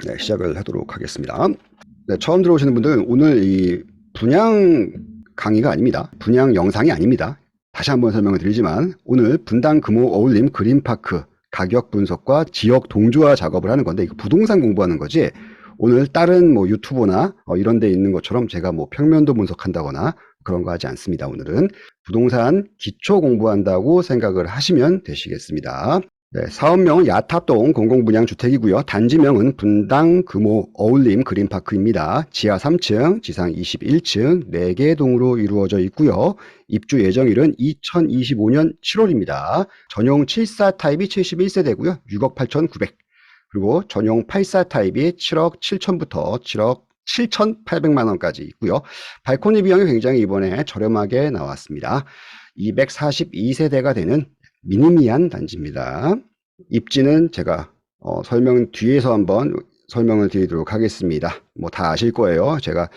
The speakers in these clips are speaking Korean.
네, 시작을 하도록 하겠습니다. 네, 처음 들어오시는 분들은 오늘 이 분양 강의가 아닙니다. 분양 영상이 아닙니다. 다시 한번 설명을 드리지만 오늘 분당 금호 어울림 그린파크 가격 분석과 지역 동조화 작업을 하는 건데 이거 부동산 공부하는 거지 오늘 다른 뭐 유튜브나 이런 데 있는 것처럼 제가 뭐 평면도 분석한다거나 그런 거 하지 않습니다. 오늘은 부동산 기초 공부한다고 생각을 하시면 되시겠습니다. 네, 사업명은 야탑동 공공분양주택이고요. 단지명은 분당 금호 어울림 그린파크입니다. 지하 3층, 지상 21층, 4개 동으로 이루어져 있고요. 입주 예정일은 2025년 7월입니다. 전용 74 타입이 71세대고요. 6억 8,900. 그리고 전용 84 타입이 7억 7천부터 7억 7,800만 원까지 있고요. 발코니 비용이 굉장히 이번에 저렴하게 나왔습니다. 242세대가 되는 미니미한 단지입니다. 입지는 제가 설명 뒤에서 한번 설명을 드리도록 하겠습니다. 뭐 다 아실 거예요. 제가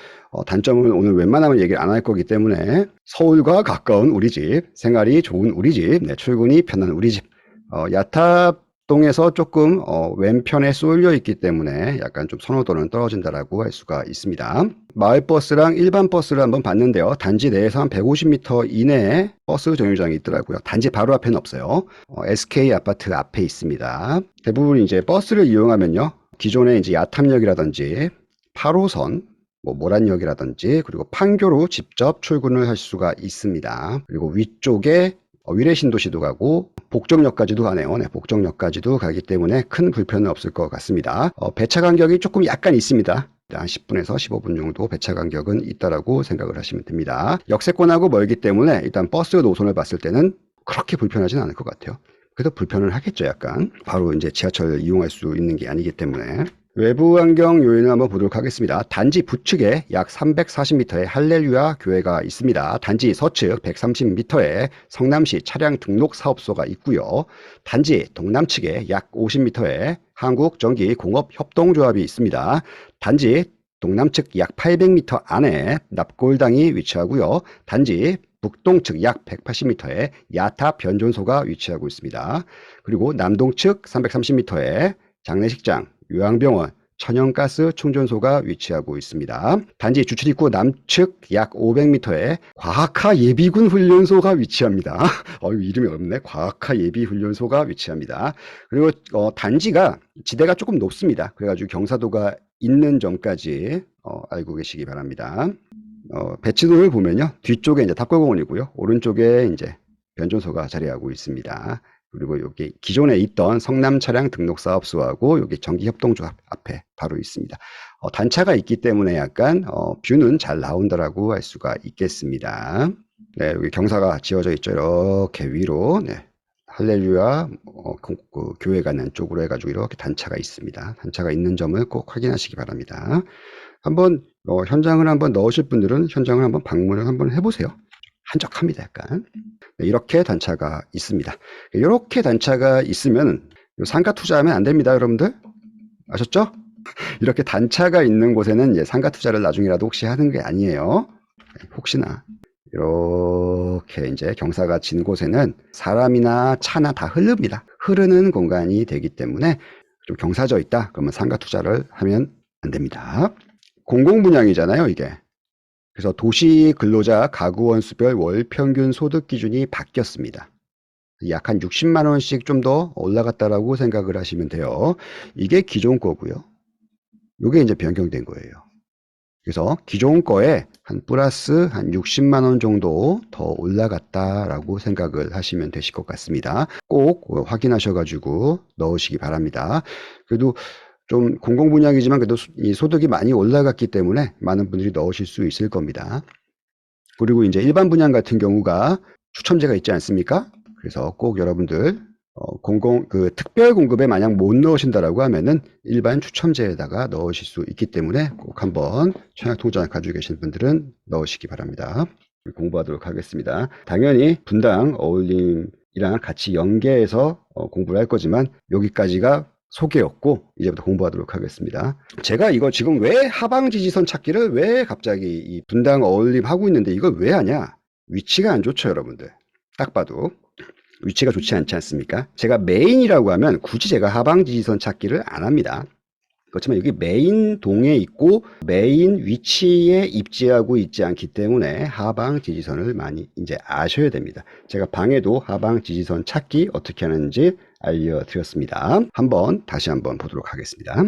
단점은 오늘 웬만하면 얘기를 안 할 거기 때문에 서울과 가까운 우리 집, 생활이 좋은 우리 집, 네, 출근이 편한 우리 집, 야탑동에서 조금 왼편에 쏠려 있기 때문에 약간 좀 선호도는 떨어진다라고 할 수가 있습니다. 마을버스랑 일반 버스를 한번 봤는데요. 단지 내에서 한 150m 이내에 버스 정류장이 있더라고요. 단지 바로 앞에는 없어요. SK 아파트 앞에 있습니다. 대부분 이제 버스를 이용하면요. 기존에 이제 야탐역이라든지 8호선, 뭐 모란역이라든지 그리고 판교로 직접 출근을 할 수가 있습니다. 그리고 위쪽에 위례신도시도 가고 복정역까지도 가네요. 네, 복정역까지도 가기 때문에 큰 불편은 없을 것 같습니다. 배차 간격이 조금 약간 있습니다. 한 10분에서 15분 정도 배차 간격은 있다라고 생각을 하시면 됩니다. 역세권하고 멀기 때문에 일단 버스 노선을 봤을 때는 그렇게 불편하진 않을 것 같아요. 그래도 불편을 하겠죠, 약간. 바로 이제 지하철을 이용할 수 있는 게 아니기 때문에. 외부 환경 요인을 한번 보도록 하겠습니다. 단지 북측에 약 340m의 할렐루야 교회가 있습니다. 단지 서측 130m에 성남시 차량 등록 사업소가 있고요. 단지 동남측에 약 50m에 한국전기공업협동조합이 있습니다. 단지 동남측 약 800m 안에 납골당이 위치하고요. 단지 북동측 약 180m에 야탑 변전소가 위치하고 있습니다. 그리고 남동측 330m에 장례식장, 요양병원, 천연가스 충전소가 위치하고 있습니다. 단지 주출입구 남측 약 500m에 과학화 예비군 훈련소가 위치합니다. 이름이 어렵네. 과학화 예비훈련소가 위치합니다. 그리고 단지가 지대가 조금 높습니다. 그래가지고 경사도가 있는 점까지 알고 계시기 바랍니다. 배치도를 보면요. 뒤쪽에 이제 탑골공원이고요. 오른쪽에 이제 변전소가 자리하고 있습니다. 그리고 여기 기존에 있던 성남 차량 등록 사업소하고 여기 전기협동조합 앞에 바로 있습니다. 단차가 있기 때문에 약간 뷰는 잘 나온다라고 할 수가 있겠습니다. 네, 여기 경사가 지어져 있죠. 이렇게 위로. 네. 할렐루야 그 교회 가는 쪽으로 해가지고 이렇게 단차가 있습니다. 단차가 있는 점을 꼭 확인하시기 바랍니다. 한번 현장을 한번 넣으실 분들은 현장을 한번 방문을 한번 해보세요. 한적합니다, 약간. 네, 이렇게 단차가 있습니다. 이렇게 단차가 있으면 상가 투자하면 안 됩니다, 여러분들. 아셨죠? 이렇게 단차가 있는 곳에는 이제 상가 투자를 나중이라도 혹시 하는 게 아니에요. 혹시나 이렇게 이제 경사가 진 곳에는 사람이나 차나 다 흐릅니다. 흐르는 공간이 되기 때문에 좀 경사져 있다. 그러면 상가 투자를 하면 안 됩니다. 공공분양이잖아요, 이게. 그래서 도시 근로자 가구 원수별 월 평균 소득 기준이 바뀌었습니다. 약 한 60만 원씩 좀 더 올라갔다라고 생각을 하시면 돼요. 이게 기존 거고요. 이게 이제 변경된 거예요. 그래서 기존 거에 한 플러스 한 60만 원 정도 더 올라갔다라고 생각을 하시면 되실 것 같습니다. 꼭 확인하셔가지고 넣으시기 바랍니다. 그래도 좀 공공분양이지만 그래도 이 소득이 많이 올라갔기 때문에 많은 분들이 넣으실 수 있을 겁니다. 그리고 이제 일반 분양 같은 경우가 추첨제가 있지 않습니까? 그래서 꼭 여러분들 특별 공급에 만약 못 넣으신다라고 하면은 일반 추첨제에다가 넣으실 수 있기 때문에 꼭 한번 청약통장 가지고 계신 분들은 넣으시기 바랍니다. 공부하도록 하겠습니다. 당연히 분당 어울림이랑 같이 연계해서 공부를 할 거지만 여기까지가 소개였고 이제부터 공부하도록 하겠습니다. 제가 이거 지금 왜 하방 지지선 찾기를 왜 갑자기 이 분당 어울림 하고 있는데 이걸 왜 하냐? 위치가 안 좋죠, 여러분들. 딱 봐도 위치가 좋지 않지 않습니까? 제가 메인이라고 하면 굳이 제가 하방 지지선 찾기를 안 합니다. 그렇지만 여기 메인 동에 있고 메인 위치에 입지하고 있지 않기 때문에 하방 지지선을 많이 이제 아셔야 됩니다. 제가 방에도 하방 지지선 찾기 어떻게 하는지 알려드렸습니다. 다시 한번 보도록 하겠습니다.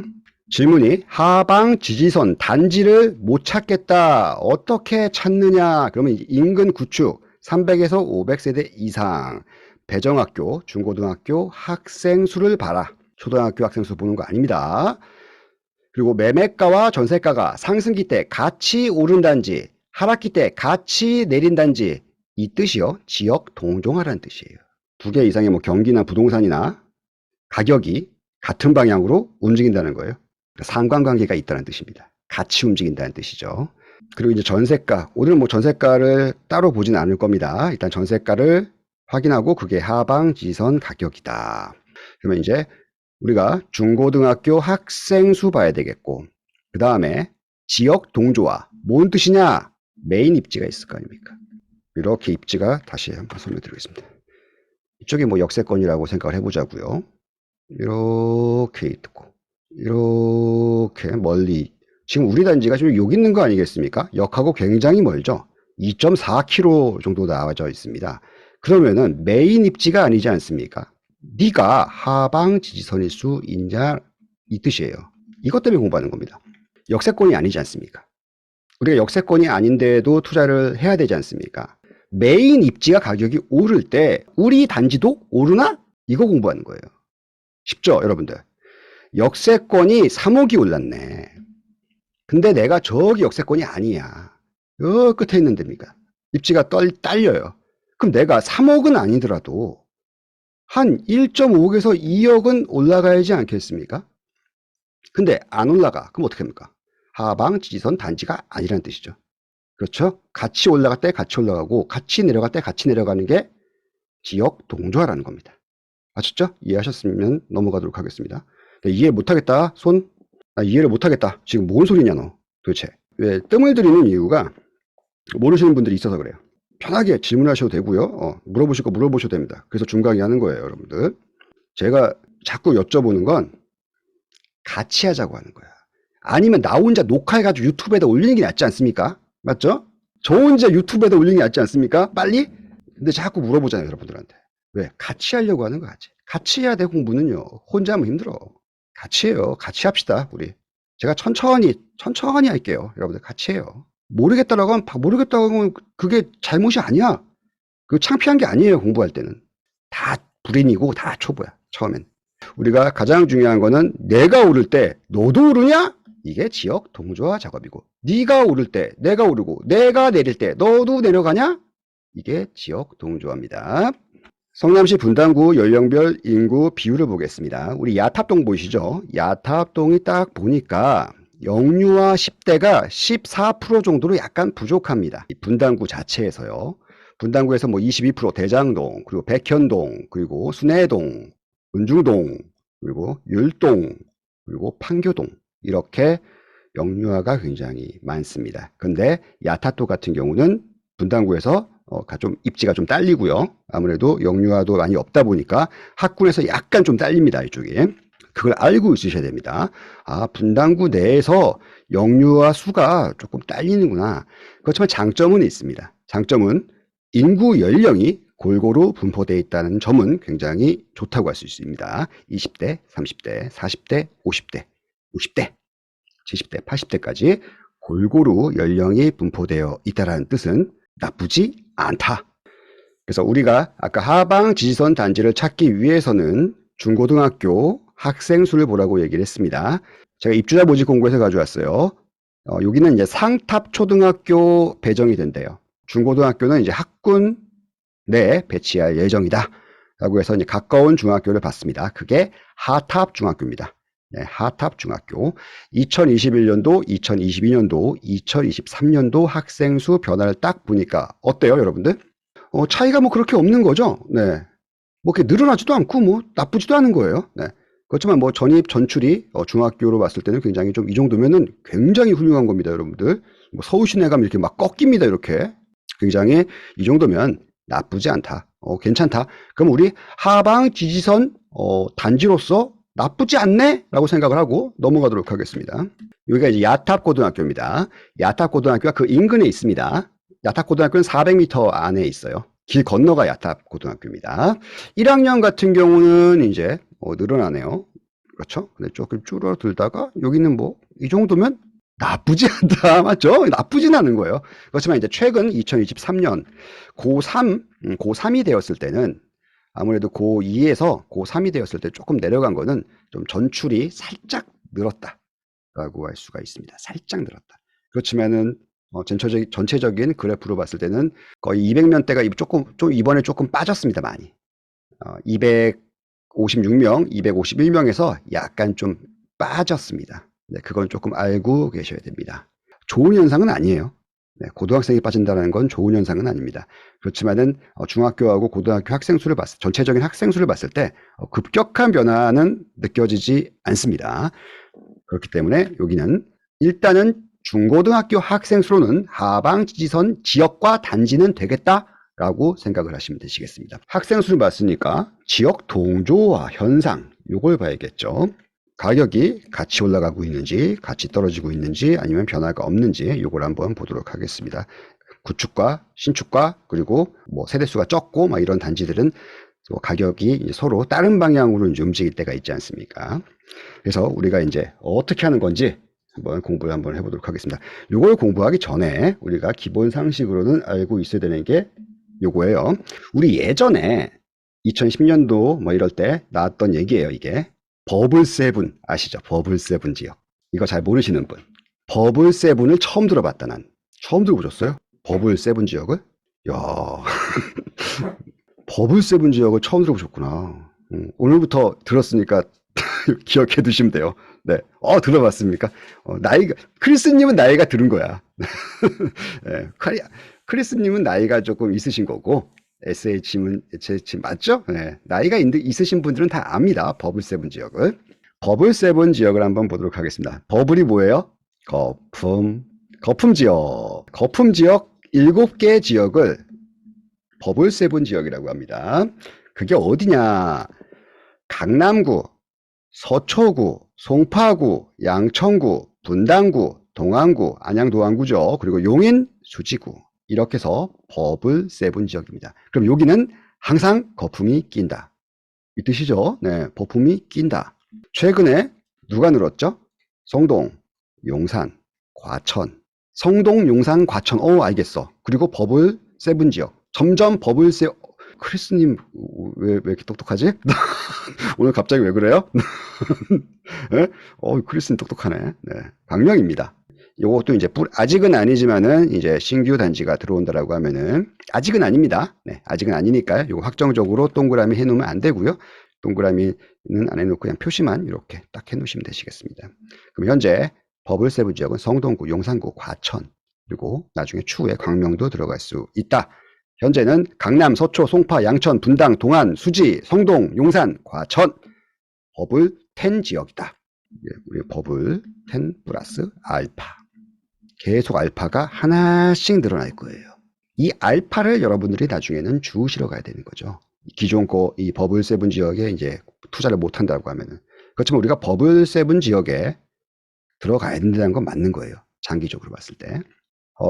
질문이 하방 지지선 단지를 못 찾겠다. 어떻게 찾느냐? 그러면 인근 구축 300에서 500세대 이상 배정학교, 중고등학교 학생 수를 봐라. 초등학교 학생 수 보는 거 아닙니다. 그리고 매매가와 전세가가 상승기 때 같이 오른단지, 하락기 때 같이 내린단지, 이 뜻이요. 지역 동종하라는 뜻이에요. 두 개 이상의 뭐 경기나 부동산이나 가격이 같은 방향으로 움직인다는 거예요. 상관관계가 있다는 뜻입니다. 같이 움직인다는 뜻이죠. 그리고 이제 전세가, 오늘은 뭐 전세가를 따로 보진 않을 겁니다. 일단 전세가를 확인하고 그게 하방 지지선 가격이다. 그러면 이제 우리가 중고등학교 학생 수 봐야 되겠고, 그 다음에 지역 동조화, 뭔 뜻이냐? 메인 입지가 있을 거 아닙니까? 이렇게 입지가 다시 한번 설명드리겠습니다. 이쪽이 뭐 역세권이라고 생각을 해보자고요. 이렇게 있고, 이렇게 멀리, 지금 우리 단지가 지금 여기 있는 거 아니겠습니까? 역하고 굉장히 멀죠? 2.4km 정도 나와져 있습니다. 그러면은 메인 입지가 아니지 않습니까? 네가 하방 지지선일 수 있냐, 이 뜻이에요. 이것 때문에 공부하는 겁니다. 역세권이 아니지 않습니까? 우리가 역세권이 아닌데도 투자를 해야 되지 않습니까? 메인 입지가 가격이 오를 때 우리 단지도 오르나? 이거 공부하는 거예요. 쉽죠, 여러분들? 역세권이 3억이 올랐네. 근데 내가 저기 역세권이 아니야. 저 끝에 있는 데입니까? 입지가 딸려요. 그럼 내가 3억은 아니더라도 한 1.5억에서 2억은 올라가야지 않겠습니까? 근데 안 올라가. 그럼 어떻게 합니까? 하방 지지선 단지가 아니라는 뜻이죠. 그렇죠? 같이 올라갈 때 같이 올라가고 같이 내려갈 때 같이 내려가는 게 지역 동조화라는 겁니다. 아셨죠? 이해하셨으면 넘어가도록 하겠습니다. 이해 못하겠다. 이해를 못하겠다. 지금 뭔 소리냐 너 도대체. 왜 뜸을 들이는 이유가 모르시는 분들이 있어서 그래요. 편하게 질문하셔도 되고요. 물어보실 거 물어보셔도 됩니다. 그래서 중간에 하는 거예요, 여러분들. 제가 자꾸 여쭤보는 건 같이 하자고 하는 거야. 아니면 나 혼자 녹화해가지고 유튜브에다 올리는 게 낫지 않습니까? 맞죠? 저 혼자 유튜브에다 올리는 게 낫지 않습니까? 빨리? 근데 자꾸 물어보잖아요, 여러분들한테. 왜? 같이 하려고 하는 거지. 같이 해야 돼, 공부는요. 혼자 하면 힘들어. 같이 해요. 같이 합시다, 우리. 제가 천천히 할게요. 여러분들 같이 해요. 모르겠다고 하면 그게 잘못이 아니야. 그 창피한 게 아니에요, 공부할 때는. 다 불인이고 다 초보야, 처음엔. 우리가 가장 중요한 거는 내가 오를 때 너도 오르냐? 이게 지역 동조화 작업이고, 네가 오를 때 내가 오르고 내가 내릴 때 너도 내려가냐? 이게 지역 동조화입니다. 성남시 분당구 연령별 인구 비율을 보겠습니다. 우리 야탑동 보이시죠? 야탑동이 딱 보니까 영유아 10대가 14% 정도로 약간 부족합니다. 분당구 자체에서요. 분당구에서 뭐 22% 대장동, 그리고 백현동, 그리고 순회동, 은중동, 그리고 율동, 그리고 판교동, 이렇게 영유아가 굉장히 많습니다. 근데 야타도 같은 경우는 분당구에서 좀 입지가 좀 딸리고요. 아무래도 영유아도 많이 없다 보니까 학군에서 약간 좀 딸립니다, 이쪽이. 그걸 알고 있으셔야 됩니다. 아, 분당구 내에서 영유아 수가 조금 딸리는구나. 그렇지만 장점은 있습니다. 장점은 인구 연령이 골고루 분포되어 있다는 점은 굉장히 좋다고 할 수 있습니다. 20대, 30대, 40대, 50대, 60대, 70대, 80대까지 골고루 연령이 분포되어 있다는 뜻은 나쁘지 않다. 그래서 우리가 아까 하방 지지선 단지를 찾기 위해서는 중고등학교 학생 수를 보라고 얘기를 했습니다. 제가 입주자 모집 공고에서 가져왔어요. 여기는 이제 상탑 초등학교 배정이 된대요. 중고등학교는 이제 학군 내 배치할 예정이다. 라고 해서 이제 가까운 중학교를 봤습니다. 그게 하탑 중학교입니다. 네, 하탑 중학교. 2021년도, 2022년도, 2023년도 학생 수 변화를 딱 보니까 어때요, 여러분들? 차이가 뭐 그렇게 없는 거죠? 네. 뭐 이렇게 늘어나지도 않고 뭐 나쁘지도 않은 거예요. 네. 그렇지만 뭐 전입 전출이 중학교로 봤을 때는 굉장히 좀 이 정도면은 굉장히 훌륭한 겁니다, 여러분들. 뭐 서울시내 가면 이렇게 막 꺾입니다, 이렇게. 굉장히 이 정도면 나쁘지 않다. 괜찮다. 그럼 우리 하방 지지선 단지로서 나쁘지 않네? 라고 생각을 하고 넘어가도록 하겠습니다. 여기가 이제 야탑고등학교입니다. 야탑고등학교가 그 인근에 있습니다. 야탑고등학교는 400m 안에 있어요. 길 건너가 야탑고등학교입니다. 1학년 같은 경우는 이제 늘어나네요. 그렇죠? 근데 조금 줄어들다가 여기는 뭐 이 정도면 나쁘지 않다. 맞죠? 나쁘진 않은 거예요. 그렇지만 이제 최근 2023년 고3이 되었을 때는 아무래도 고2에서 고3이 되었을 때 조금 내려간 거는 좀 전출이 살짝 늘었다라고 할 수가 있습니다. 살짝 늘었다. 그렇지만은 전체적인 그래프로 봤을 때는 거의 200명대가 좀 이번에 조금 빠졌습니다. 많이. 256명, 251명에서 약간 좀 빠졌습니다. 네, 그건 조금 알고 계셔야 됩니다. 좋은 현상은 아니에요. 네, 고등학생이 빠진다는 건 좋은 현상은 아닙니다. 그렇지만은 중학교하고 고등학교 학생 수를 전체적인 학생 수를 봤을 때 급격한 변화는 느껴지지 않습니다. 그렇기 때문에 여기는 일단은 중고등학교 학생 수로는 하방 지지선 지역과 단지는 되겠다라고 생각을 하시면 되시겠습니다. 학생 수를 봤으니까 지역 동조화 현상 요걸 봐야겠죠. 가격이 같이 올라가고 있는지 같이 떨어지고 있는지 아니면 변화가 없는지 요걸 한번 보도록 하겠습니다. 구축과 신축과 그리고 뭐 세대수가 적고 막 이런 단지들은 가격이 서로 다른 방향으로 이제 움직일 때가 있지 않습니까? 그래서 우리가 이제 어떻게 하는 건지 공부를 한번 해보도록 하겠습니다. 요걸 공부하기 전에 우리가 기본 상식으로는 알고 있어야 되는 게 요거예요. 우리 예전에 2010년도 뭐 이럴 때 나왔던 얘기예요. 이게 버블 세븐 아시죠? 버블 세븐 지역. 이거 잘 모르시는 분. 버블 세븐을 처음 들어봤다. 난 처음 들어보셨어요? 버블 세븐 지역을? 야 버블 세븐 지역을 처음 들어보셨구나. 오늘부터 들었으니까 기억해 두시면 돼요. 네. 들어봤습니까? 크리스님은 나이가 들은 거야. 네. 크리스님은 나이가 조금 있으신 거고, SH는 맞죠? 네. 나이가 있으신 분들은 다 압니다. 버블 세븐 지역을. 버블 세븐 지역을 한번 보도록 하겠습니다. 버블이 뭐예요? 거품 지역. 거품 지역 7개 지역을 버블 세븐 지역이라고 합니다. 그게 어디냐? 강남구, 서초구, 송파구, 양천구, 분당구, 동안구, 안양도안구죠. 그리고 용인, 수지구 이렇게 해서 버블 세븐 지역입니다. 그럼 여기는 항상 거품이 낀다. 이 뜻이죠. 네, 거품이 낀다. 최근에 누가 늘었죠? 성동, 용산, 과천. 성동, 용산, 과천. 알겠어. 그리고 버블 세븐 지역. 점점 버블 세븐. 크리스님 왜 이렇게 똑똑하지? 오늘 갑자기 왜 그래요? 네? 크리스님 똑똑하네. 네, 강령입니다. 요것도 이제 아직은 아니지만은 이제 신규 단지가 들어온다라고 하면은 아직은 아닙니다. 네, 아직은 아니니까요. 요거 확정적으로 동그라미 해놓으면 안 되고요. 동그라미는 안 해놓고 그냥 표시만 이렇게 딱 해놓으시면 되시겠습니다. 그럼 현재 버블 세븐 지역은 성동구, 용산구, 과천 그리고 나중에 추후에 광명도 들어갈 수 있다. 현재는 강남, 서초, 송파, 양천, 분당, 동안, 수지, 성동, 용산, 과천 버블 10 지역이다. 우리 버블 10 플러스 알파. 계속 알파가 하나씩 늘어날 거예요. 이 알파를 여러분들이 나중에는 주우시러 가야 되는 거죠. 기존 이 버블 7 지역에 이제 투자를 못 한다고 하면은. 그렇지만 우리가 버블 7 지역에 들어가야 된다는 건 맞는 거예요. 장기적으로 봤을 때.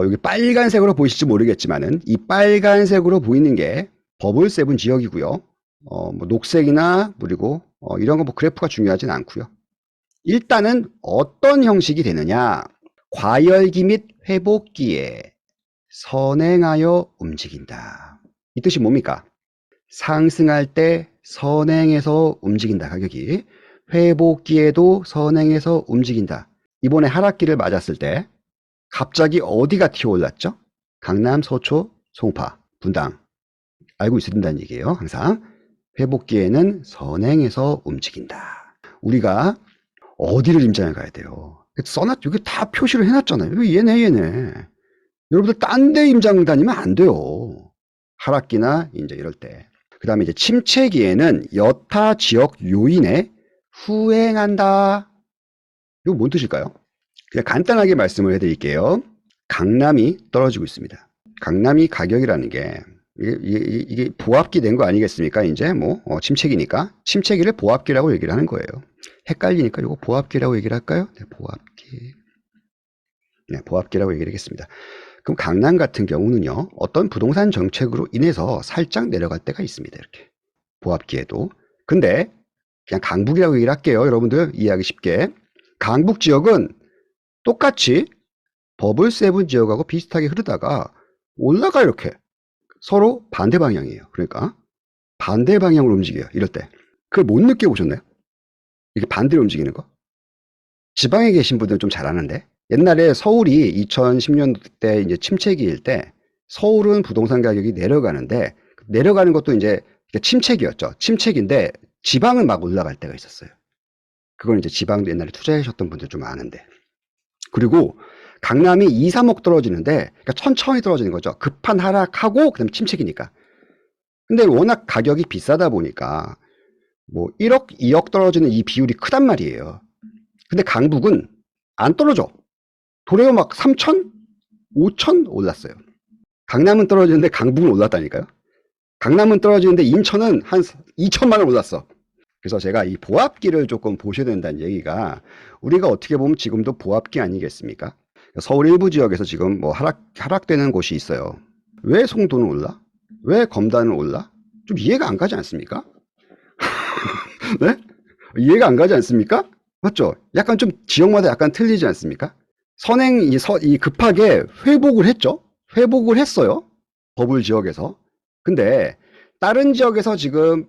여기 빨간색으로 보이실지 모르겠지만은 이 빨간색으로 보이는 게 버블 7 지역이고요. 뭐 녹색이나 그리고 이런 거 뭐 그래프가 중요하진 않고요. 일단은 어떤 형식이 되느냐? 과열기 및 회복기에 선행하여 움직인다. 이 뜻이 뭡니까? 상승할 때 선행해서 움직인다. 가격이. 회복기에도 선행해서 움직인다. 이번에 하락기를 맞았을 때 갑자기 어디가 튀어올랐죠? 강남, 서초, 송파, 분당. 알고 있어야 된다는 얘기예요. 항상. 회복기에는 선행해서 움직인다. 우리가 어디를 임장을 가야 돼요? 여기 다 표시를 해놨잖아요. 여기 얘네. 여러분들 딴 데 임장 다니면 안 돼요. 하락기나 이제 이럴 때. 그 다음에 이제 침체기에는 여타 지역 요인에 후행한다. 이거 뭔 뜻일까요? 그냥 간단하게 말씀을 해드릴게요. 강남이 떨어지고 있습니다. 강남이 가격이라는 게 이게 보합기 된 거 아니겠습니까? 이제 뭐 침체기니까 침체기를 보합기라고 얘기를 하는 거예요. 헷갈리니까 이거 보합기라고 얘기를 할까요? 네, 보합기. 네, 보합기라고 얘기를 하겠습니다. 그럼 강남 같은 경우는요, 어떤 부동산 정책으로 인해서 살짝 내려갈 때가 있습니다. 이렇게 보합기에도. 근데 그냥 강북이라고 얘기를 할게요. 여러분들 이해하기 쉽게. 강북 지역은 똑같이 버블 세븐 지역하고 비슷하게 흐르다가 올라가 이렇게 서로 반대 방향이에요. 그러니까 반대 방향으로 움직여요. 이럴 때. 그걸 못 느껴보셨나요? 이게 반대로 움직이는 거? 지방에 계신 분들은 좀 잘 아는데 옛날에 서울이 2010년도 때 이제 침체기일 때 서울은 부동산 가격이 내려가는데 내려가는 것도 이제 침체기였죠. 침체기인데 지방은 막 올라갈 때가 있었어요. 그건 이제 지방도 옛날에 투자하셨던 분들 좀 아는데. 그리고 강남이 2, 3억 떨어지는데 그러니까 천천히 떨어지는 거죠. 급한 하락하고 그다음에 침체기니까. 근데 워낙 가격이 비싸다 보니까 뭐 1억, 2억 떨어지는 이 비율이 크단 말이에요. 근데 강북은 안 떨어져. 도래어 막 3천, 5천 올랐어요. 강남은 떨어지는데 강북은 올랐다니까요. 강남은 떨어지는데 인천은 한 2천만 원 올랐어. 그래서 제가 이 보합기를 조금 보셔야 된다는 얘기가 우리가 어떻게 보면 지금도 보합기 아니겠습니까? 서울 일부 지역에서 지금 뭐 하락되는 곳이 있어요. 왜 송도는 올라? 왜 검단은 올라? 좀 이해가 안 가지 않습니까? 네? 이해가 안 가지 않습니까? 맞죠? 약간 좀 지역마다 약간 틀리지 않습니까? 선행이 급하게 회복을 했죠. 회복을 했어요. 버블 지역에서. 근데 다른 지역에서 지금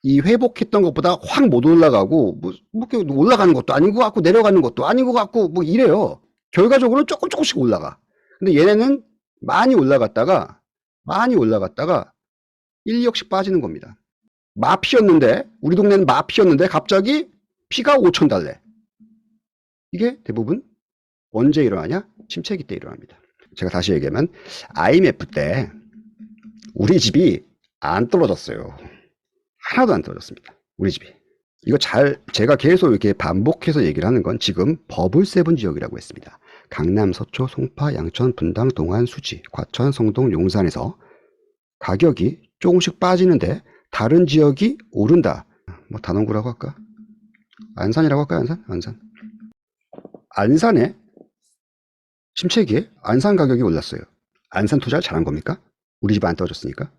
이 회복했던 것보다 확 못 올라가고 뭐 올라가는 것도 아닌 것 같고 내려가는 것도 아닌 것 같고 뭐 이래요. 결과적으로 조금씩 올라가. 근데 얘네는 많이 올라갔다가 1, 2억씩 빠지는 겁니다. 마피였는데 우리 동네는 마피였는데 갑자기 피가 5천 달래. 이게 대부분 언제 일어나냐? 침체기 때 일어납니다. 제가 다시 얘기하면 IMF 때 우리 집이 안 떨어졌어요. 하나도 안 떨어졌습니다. 우리 집이. 이거 제가 계속 이렇게 반복해서 얘기를 하는 건 지금 버블 세븐 지역이라고 했습니다. 강남, 서초, 송파, 양천, 분당, 동안, 수지, 과천, 성동, 용산에서 가격이 조금씩 빠지는데 다른 지역이 오른다. 뭐 단원구라고 할까? 안산이라고 할까요? 안산. 안산에 침체기에 안산 가격이 올랐어요. 안산 투자를 잘한 겁니까? 우리 집 안 떨어졌으니까.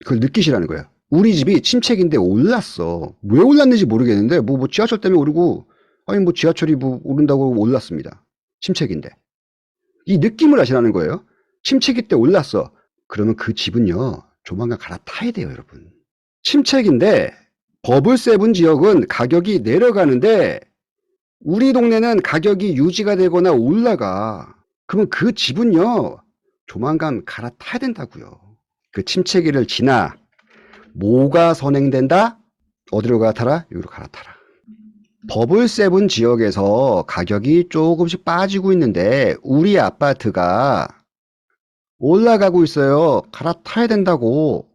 그걸 느끼시라는 거예요. 우리 집이 침체기인데 올랐어. 왜 올랐는지 모르겠는데 뭐 지하철 때문에 오르고 아니 뭐 지하철이 뭐 오른다고 올랐습니다. 침체기인데. 이 느낌을 아시라는 거예요. 침체기 때 올랐어. 그러면 그 집은요. 조만간 갈아타야 돼요, 여러분. 침체기인데 버블 세븐 지역은 가격이 내려가는데 우리 동네는 가격이 유지가 되거나 올라가. 그러면 그 집은요. 조만간 갈아타야 된다고요. 그 침체기를 지나 뭐가 선행된다? 어디로 갈아타라? 여기로 갈아타라. 버블 세븐 지역에서 가격이 조금씩 빠지고 있는데 우리 아파트가 올라가고 있어요. 갈아타야 된다고.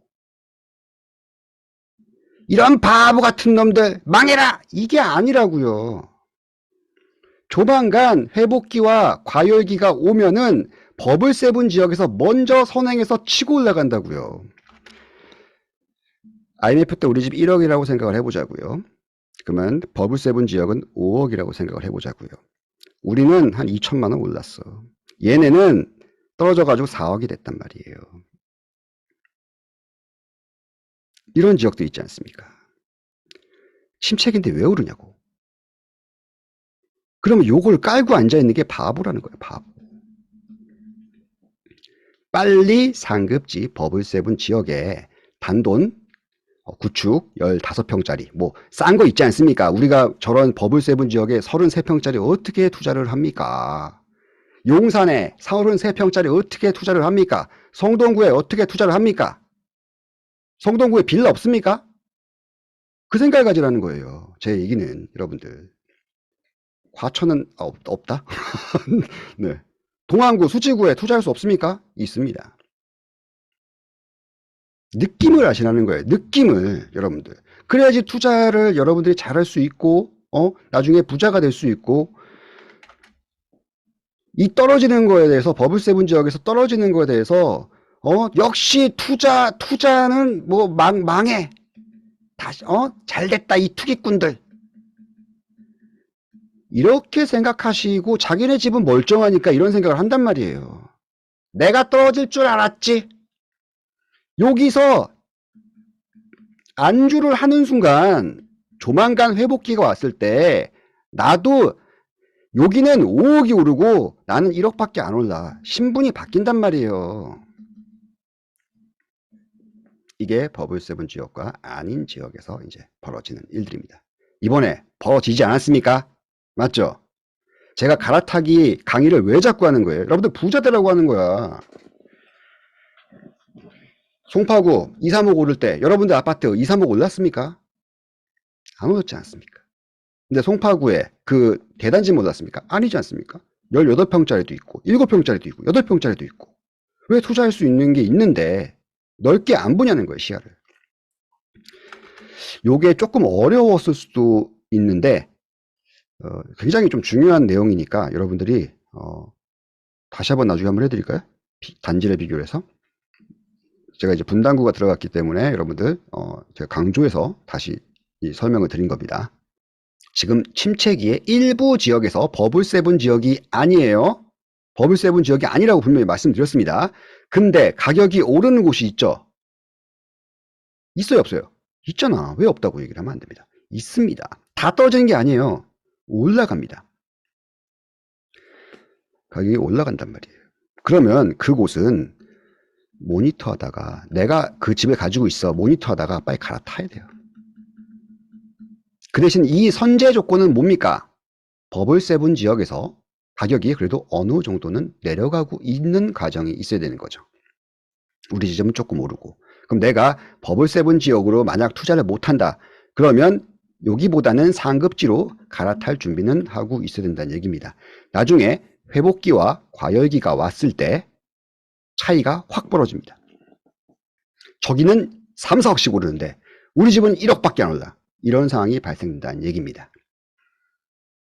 이런 바보 같은 놈들 망해라! 이게 아니라고요. 조만간 회복기와 과열기가 오면은 버블 세븐 지역에서 먼저 선행해서 치고 올라간다고요. IMF 때 우리 집 1억이라고 생각을 해보자고요. 그러면 버블 세븐 지역은 5억이라고 생각을 해보자고요. 우리는 한 2천만 원 올랐어. 얘네는 떨어져가지고 4억이 됐단 말이에요. 이런 지역도 있지 않습니까? 침체기인데 왜 오르냐고. 그러면 요걸 깔고 앉아있는 게 바보라는 거예요. 바보. 빨리 상급지 버블세븐 지역에 단돈 구축 15평짜리 뭐 싼 거 있지 않습니까? 우리가 저런 버블세븐 지역에 33평짜리 어떻게 투자를 합니까? 용산에 33평짜리 어떻게 투자를 합니까? 성동구에 어떻게 투자를 합니까? 성동구에 빌라 없습니까? 그 생각을 가지라는 거예요. 제 얘기는 여러분들. 과천은 없다? 네. 동안구, 수지구에 투자할 수 없습니까? 있습니다. 느낌을 아시라는 거예요. 느낌을 여러분들. 그래야지 투자를 여러분들이 잘할 수 있고 나중에 부자가 될 수 있고 이 떨어지는 거에 대해서 버블세븐 지역에서 떨어지는 거에 대해서 역시 투자는 뭐 망해. 다시, 잘됐다, 이 투기꾼들. 이렇게 생각하시고 자기네 집은 멀쩡하니까 이런 생각을 한단 말이에요. 내가 떨어질 줄 알았지. 여기서 안주를 하는 순간 조만간 회복기가 왔을 때 나도 여기는 5억이 오르고 나는 1억밖에 안 올라. 신분이 바뀐단 말이에요. 이게 버블7 지역과 아닌 지역에서 이제 벌어지는 일들입니다. 이번에 벌어지지 않았습니까? 맞죠? 제가 갈아타기 강의를 왜 자꾸 하는 거예요? 여러분들 부자 되라고 하는 거야. 송파구 2, 3억 오를 때 여러분들 아파트 2, 3억 올랐습니까? 안 올랐지 않습니까? 근데 송파구에 그 대단지 몰랐습니까? 아니지 않습니까? 18평짜리도 있고 7평짜리도 있고 8평짜리도 있고 왜 투자할 수 있는 게 있는데 넓게 안 보냐는 거예요, 시야를. 요게 조금 어려웠을 수도 있는데 굉장히 좀 중요한 내용이니까 여러분들이 다시 한번 나중에 한번 해드릴까요? 단지를 비교를 해서. 제가 이제 분당구가 들어갔기 때문에 여러분들 제가 강조해서 다시 이 설명을 드린 겁니다. 지금 침체기의 일부 지역에서 버블7 지역이 아니에요. 버블7 지역이 아니라고 분명히 말씀드렸습니다. 근데 가격이 오르는 곳이 있죠? 있어요, 없어요? 있잖아. 왜 없다고 얘기를 하면 안 됩니다. 있습니다. 다 떨어지는 게 아니에요. 올라갑니다. 가격이 올라간단 말이에요. 그러면 그곳은 모니터하다가 내가 그 집에 가지고 있어 모니터하다가 빨리 갈아타야 돼요. 그 대신 이 선제 조건은 뭡니까? 버블7 지역에서 가격이 그래도 어느 정도는 내려가고 있는 과정이 있어야 되는 거죠. 우리 지점은 조금 오르고. 그럼 내가 버블7 지역으로 만약 투자를 못한다. 그러면 여기보다는 상급지로 갈아탈 준비는 하고 있어야 된다는 얘기입니다. 나중에 회복기와 과열기가 왔을 때 차이가 확 벌어집니다. 저기는 3, 4억씩 오르는데 우리 집은 1억밖에 안 올라. 이런 상황이 발생된다는 얘기입니다.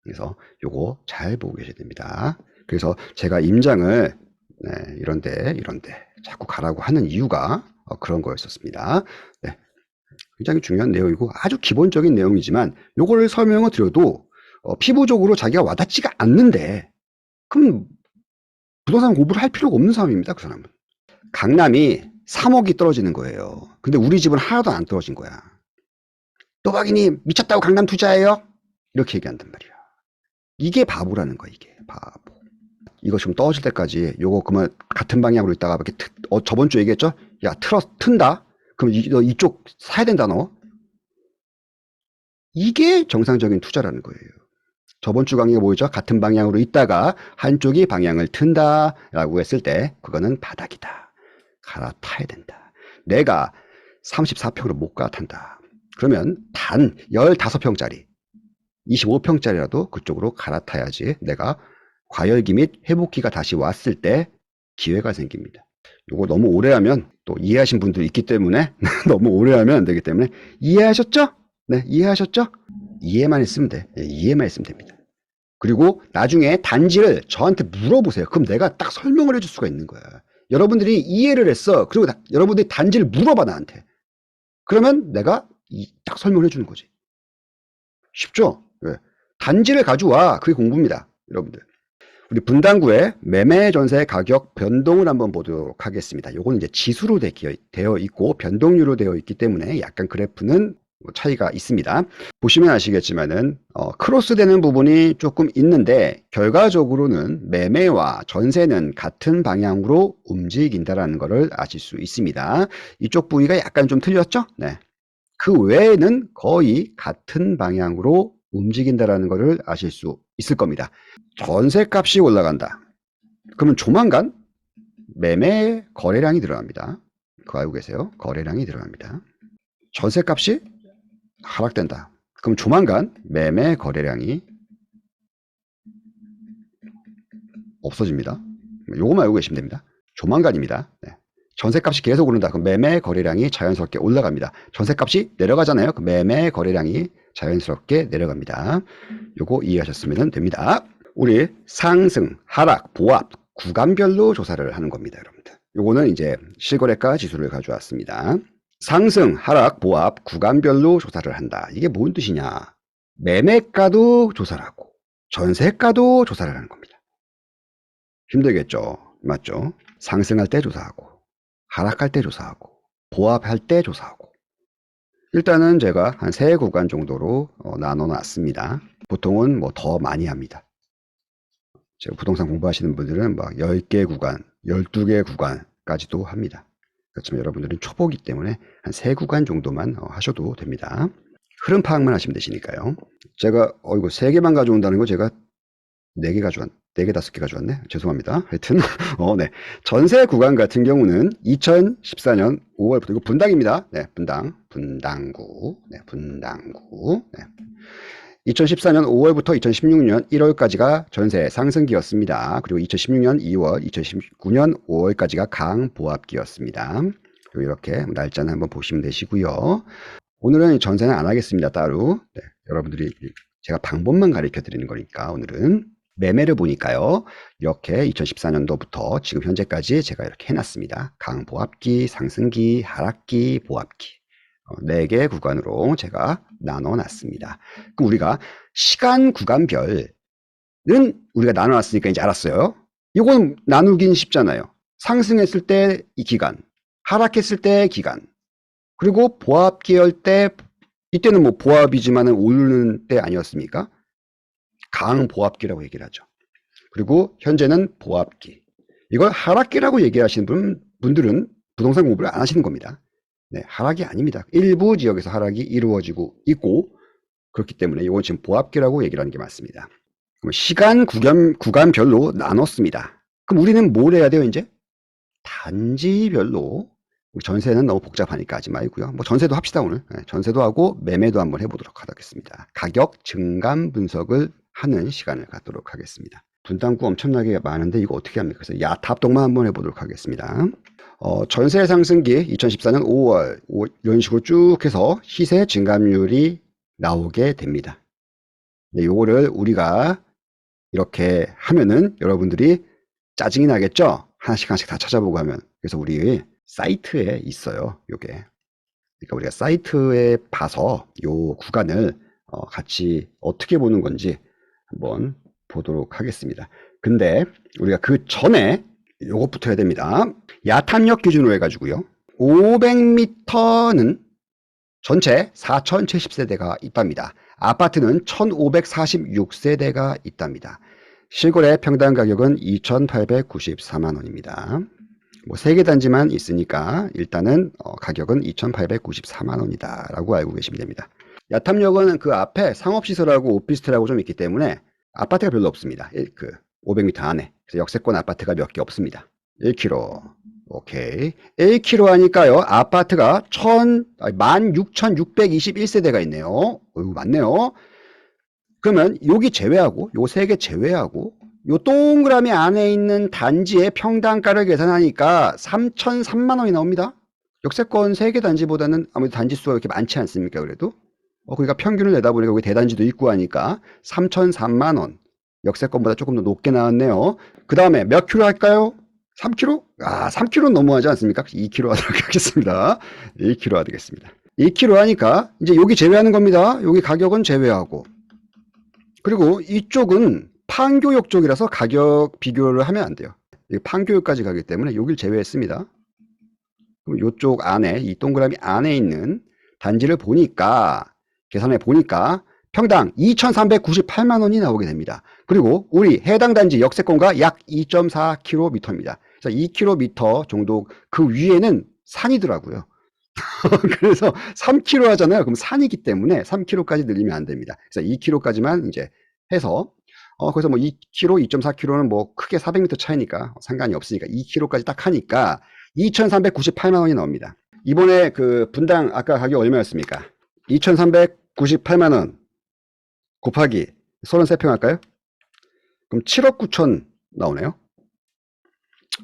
그래서 요거 잘 보고 계셔야 됩니다. 그래서 제가 임장을 이런데 자꾸 가라고 하는 이유가 그런 거였었습니다. 네, 굉장히 중요한 내용이고 아주 기본적인 내용이지만 요거를 설명을 드려도 피부적으로 자기가 와닿지가 않는데 그럼 부동산 공부를 할 필요가 없는 사람입니다. 그 사람은. 강남이 3억이 떨어지는 거예요. 근데 우리 집은 하나도 안 떨어진 거야. 또박이님 미쳤다고 강남 투자해요? 이렇게 얘기한단 말이야. 이게 바보라는 거야. 이게 바보. 이거 좀 떨어질 때까지 요거 그러면 같은 방향으로 있다가 이렇게 저번 주에 얘기했죠? 야 튼다? 그럼 너 이쪽 사야 된다 너. 이게 정상적인 투자라는 거예요. 저번 주 강의가 뭐였죠? 같은 방향으로 있다가 한쪽이 방향을 튼다 라고 했을 때 그거는 바닥이다. 갈아타야 된다. 내가 34평으로 못 갈아탄다. 그러면 단 15평짜리 25평짜리라도 그쪽으로 갈아타야지 내가 과열기 및 회복기가 다시 왔을 때 기회가 생깁니다. 이거 너무 오래 하면 또 이해하신 분들이 있기 때문에 너무 오래 하면 안 되기 때문에 이해하셨죠? 네, 이해하셨죠? 이해만 했으면 돼. 네, 이해만 했으면 됩니다. 그리고 나중에 단지를 저한테 물어보세요. 그럼 내가 딱 설명을 해줄 수가 있는 거야. 여러분들이 이해를 했어. 그리고 여러분들이 단지를 물어봐 나한테. 그러면 내가 딱 설명을 해주는 거지. 쉽죠? 네. 단지를 가져와. 그게 공부입니다. 여러분들. 우리 분당구의 매매 전세 가격 변동을 한번 보도록 하겠습니다. 요거는 이제 지수로 되어 있고 변동률로 되어 있기 때문에 약간 그래프는 차이가 있습니다. 보시면 아시겠지만은 크로스되는 부분이 조금 있는데 결과적으로는 매매와 전세는 같은 방향으로 움직인다라는 것을 아실 수 있습니다. 이쪽 부위가 약간 좀 틀렸죠? 네. 그 외에는 거의 같은 방향으로 움직인다라는 것을 아실 수 있을 겁니다. 전세값이 올라간다. 그러면 조만간 매매 거래량이 들어갑니다. 그거 알고 계세요? 거래량이 들어갑니다. 전세값이 하락된다. 그럼 조만간 매매 거래량이 없어집니다. 요거만 알고 계시면 됩니다. 조만간입니다. 네. 전세값이 계속 오른다. 그럼 매매 거래량이 자연스럽게 올라갑니다. 전세값이 내려가잖아요. 그 매매 거래량이 자연스럽게 내려갑니다. 요거 이해하셨으면 됩니다. 우리 상승, 하락, 보합, 구간별로 조사를 하는 겁니다. 여러분들. 요거는 이제 실거래가 지수를 가져왔습니다. 상승, 하락, 보합, 구간별로 조사를 한다. 이게 뭔 뜻이냐? 매매가도 조사를 하고 전세가도 조사를 하는 겁니다. 힘들겠죠? 맞죠? 상승할 때 조사하고 하락할 때 조사하고 보합할 때 조사하고. 일단은 제가 한 3구간 정도로 나눠 놨습니다. 보통은 뭐 더 많이 합니다. 제가 부동산 공부하시는 분들은 막 10개 구간, 12개 구간까지도 합니다. 그렇지만 여러분들은 초보기 때문에 한 3구간 정도만 하셔도 됩니다. 흐름 파악만 하시면 되시니까요. 제가 이거 3개만 가져온다는 거 제가 4개 가져왔, 4개, 5개 가져왔네. 죄송합니다. 하여튼, 네. 전세 구간 같은 경우는 2014년 5월부터, 이거 분당입니다. 네, 분당구. 네, 분당구. 네. 2014년 5월부터 2016년 1월까지가 전세 상승기였습니다. 그리고 2016년 2월, 2019년 5월까지가 강보합기였습니다. 이렇게 날짜는 한번 보시면 되시고요. 오늘은 전세는 안 하겠습니다. 따로. 네, 여러분들이 제가 방법만 가르쳐 드리는 거니까 오늘은 매매를 보니까요. 이렇게 2014년도부터 지금 현재까지 제가 이렇게 해놨습니다. 강보합기, 상승기, 하락기, 보합기. 4개 구간으로 제가 나눠놨습니다. 그럼 우리가 시간 구간별은 우리가 나눠놨으니까 이제 알았어요. 이건 나누긴 쉽잖아요. 상승했을 때 이 기간, 하락했을 때 기간, 그리고 보합 계열 때, 이때는 뭐 보합이지만은 오르는 때 아니었습니까? 강보합기라고 얘기를 하죠. 그리고 현재는 보합기. 이걸 하락기라고 얘기하시는 분들은 부동산 공부를 안 하시는 겁니다. 네, 하락이 아닙니다. 일부 지역에서 하락이 이루어지고 있고, 그렇기 때문에 이건 지금 보합기라고 얘기를 하는 게 맞습니다. 그럼 시간 구간별로 나눴습니다. 그럼 우리는 뭘 해야 돼요, 이제? 단지별로. 전세는 너무 복잡하니까 하지 말고요. 뭐 전세도 합시다, 오늘. 네, 전세도 하고 매매도 한번 해보도록 하겠습니다. 가격 증감 분석을 하는 시간을 갖도록 하겠습니다. 분당구 엄청나게 많은데 이거 어떻게 합니까? 그래서 야탑동만 한번 해보도록 하겠습니다. 전세 상승기 2014년 5월 이런 식으로 쭉 해서 시세 증감률이 나오게 됩니다. 네, 요거를 우리가 이렇게 하면은 여러분들이 짜증이 나겠죠? 하나씩 하나씩 다 찾아보고 하면. 그래서 우리 사이트에 있어요. 요게. 그러니까 우리가 사이트에 봐서 요 구간을 같이 어떻게 보는 건지 한번 보도록 하겠습니다. 근데 우리가 그 전에 요것부터 해야 됩니다. 야탐역 기준으로 해가지고요. 500m는 전체 4070세대가 있답니다. 아파트는 1546세대가 있답니다. 실거래 평당 가격은 2894만원입니다. 뭐 3개 단지만 있으니까 일단은 가격은 2894만원이다 라고 알고 계시면 됩니다. 야탐역은 그 앞에 상업시설하고 오피스텔하고 좀 있기 때문에 아파트가 별로 없습니다. 500m 안에. 그래서 역세권 아파트가 몇 개 없습니다. 1km. 오케이. 1km 하니까요. 아파트가 16,621세대가 있네요. 이거 맞네요. 그러면 여기 제외하고 요 3개 제외하고 요 동그라미 안에 있는 단지의 평당가를 계산하니까 3,003만 원이 나옵니다. 역세권 3개 단지보다는 아무래도 단지 수가 이렇게 많지 않습니까? 그래도 그러니까 평균을 내다 보니까 여기 대단지도 있고 하니까 3,003만 원. 역세권보다 조금 더 높게 나왔네요. 그 다음에 몇 킬로 할까요? 3kg? 3kg는 너무하지 않습니까? 2kg 하도록 하겠습니다. 1kg 되겠습니다. 2kg 하니까 이제 여기 제외하는 겁니다. 여기 가격은 제외하고. 그리고 이쪽은 판교역 쪽이라서 가격 비교를 하면 안 돼요. 판교역까지 가기 때문에 여기를 제외했습니다. 그럼 이쪽 안에, 이 동그라미 안에 있는 단지를 보니까, 계산해 보니까 평당 2,398만 원이 나오게 됩니다. 그리고 우리 해당 단지 역세권과 약 2.4km입니다. 그래서 2km 정도 그 위에는 산이더라고요. 그래서 3km 하잖아요. 그럼 산이기 때문에 3km까지 늘리면 안 됩니다. 그래서 2km까지만 이제 해서 그래서 뭐 2km, 2.4km는 뭐 크게 400m 차이니까 상관이 없으니까 2km까지 딱 하니까 2,398만 원이 나옵니다. 이번에 그 분당 아까 가격 얼마였습니까? 2,398만 원 곱하기 33평 할까요? 그럼 7억 9천 나오네요.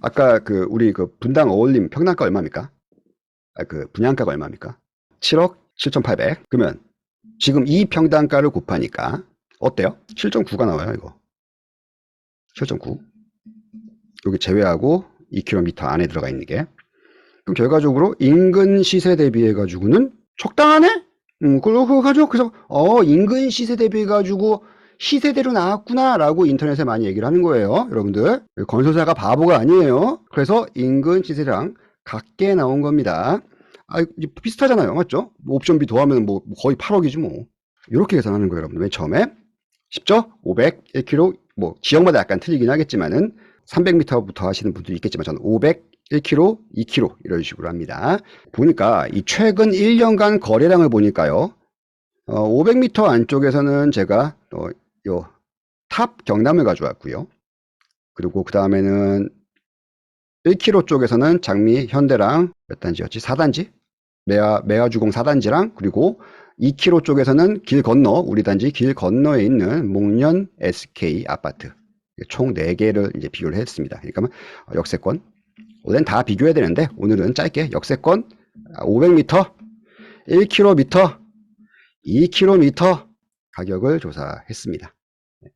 아까 그 우리 그 분당 어울림 평당가 얼마입니까? 그 분양가가 얼마입니까? 7억 7,800. 그러면 지금 이 평당가를 곱하니까 어때요? 7.9가 나와요, 이거. 7.9. 여기 제외하고 2km 안에 들어가 있는 게. 그럼 결과적으로 인근 시세 대비해 가지고는 적당하네? 그거 가지고 그래서 인근 시세 대비해 가지고 시세대로 나왔구나 라고 인터넷에 많이 얘기를 하는 거예요. 여러분들 건설사가 바보가 아니에요. 그래서 인근 시세랑 같게 나온 겁니다. 비슷하잖아요. 맞죠? 뭐 옵션비 더하면 뭐 거의 8억이지 뭐. 이렇게 계산하는 거예요. 여러분들 맨 처음에 쉽죠? 500, 1km 뭐 지역마다 약간 틀리긴 하겠지만은 300m부터 하시는 분들이 있겠지만 저는 500, 1km, 2km 이런 식으로 합니다. 보니까 이 최근 1년간 거래량을 보니까요. 500m 안쪽에서는 제가 요 탑 경남을 가져왔고요. 그리고 그 다음에는 1km 쪽에서는 장미 현대랑 몇 단지였지? 4단지? 매화주공 4단지랑 그리고 2km 쪽에서는 길 건너 우리 단지 길 건너에 있는 목련 SK 아파트 총 4개를 이제 비교를 했습니다. 그러니까 역세권 원래는 다 비교해야 되는데 오늘은 짧게 역세권 500m, 1km, 2km 가격을 조사했습니다.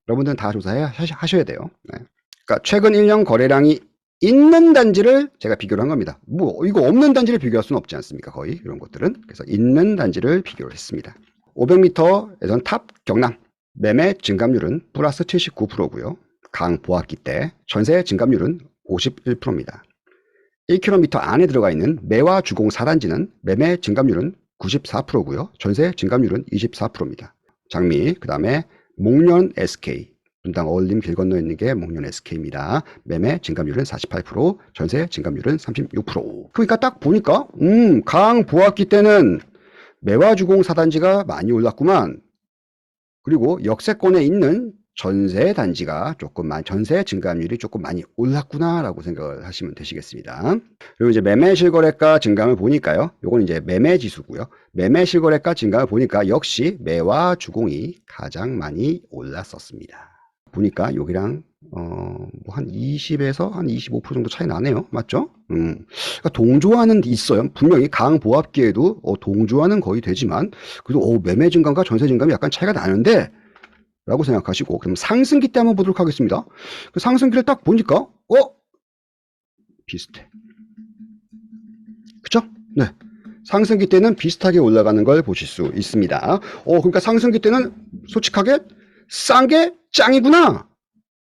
여러분들은 다 조사하셔야 돼요. 네. 그러니까 최근 1년 거래량이 있는 단지를 제가 비교를 한 겁니다. 뭐 이거 없는 단지를 비교할 수는 없지 않습니까? 거의 이런 것들은. 그래서 있는 단지를 비교를 했습니다. 500m에선 탑 경남 매매 증감률은 플러스 79%고요. 강 보합기 때 전세 증감률은 51%입니다. 1km 안에 들어가 있는 매화 주공 4단지는 매매 증감률은 94%고요. 전세 증감률은 24%입니다. 장미, 그 다음에 목련 SK, 분당 어울림 길 건너 있는 게 목련 SK입니다. 매매 증감률은 48%, 전세 증감률은 36%. 그러니까 딱 보니까 강 보합기 때는 매화 주공 4단지가 많이 올랐구만. 그리고 역세권에 있는 전세 단지가 전세 증감률이 조금 많이 올랐구나라고 생각을 하시면 되시겠습니다. 그리고 이제 매매 실거래가 증감을 보니까요. 요건 이제 매매 지수고요. 매매 실거래가 증감을 보니까 역시 매화 주공이 가장 많이 올랐었습니다. 보니까 여기랑 뭐 한 20에서 한 25% 정도 차이 나네요. 맞죠? 그러니까 동조화는 있어요. 분명히 강 보합기에도 동조화는 거의 되지만 그래도 매매 증감과 전세 증감이 약간 차이가 나는데 라고 생각하시고 그럼 상승기 때 한번 보도록 하겠습니다. 그 상승기를 딱 보니까 비슷해. 그쵸? 네. 상승기 때는 비슷하게 올라가는 걸 보실 수 있습니다. 그러니까 상승기 때는 솔직하게 싼 게 짱이구나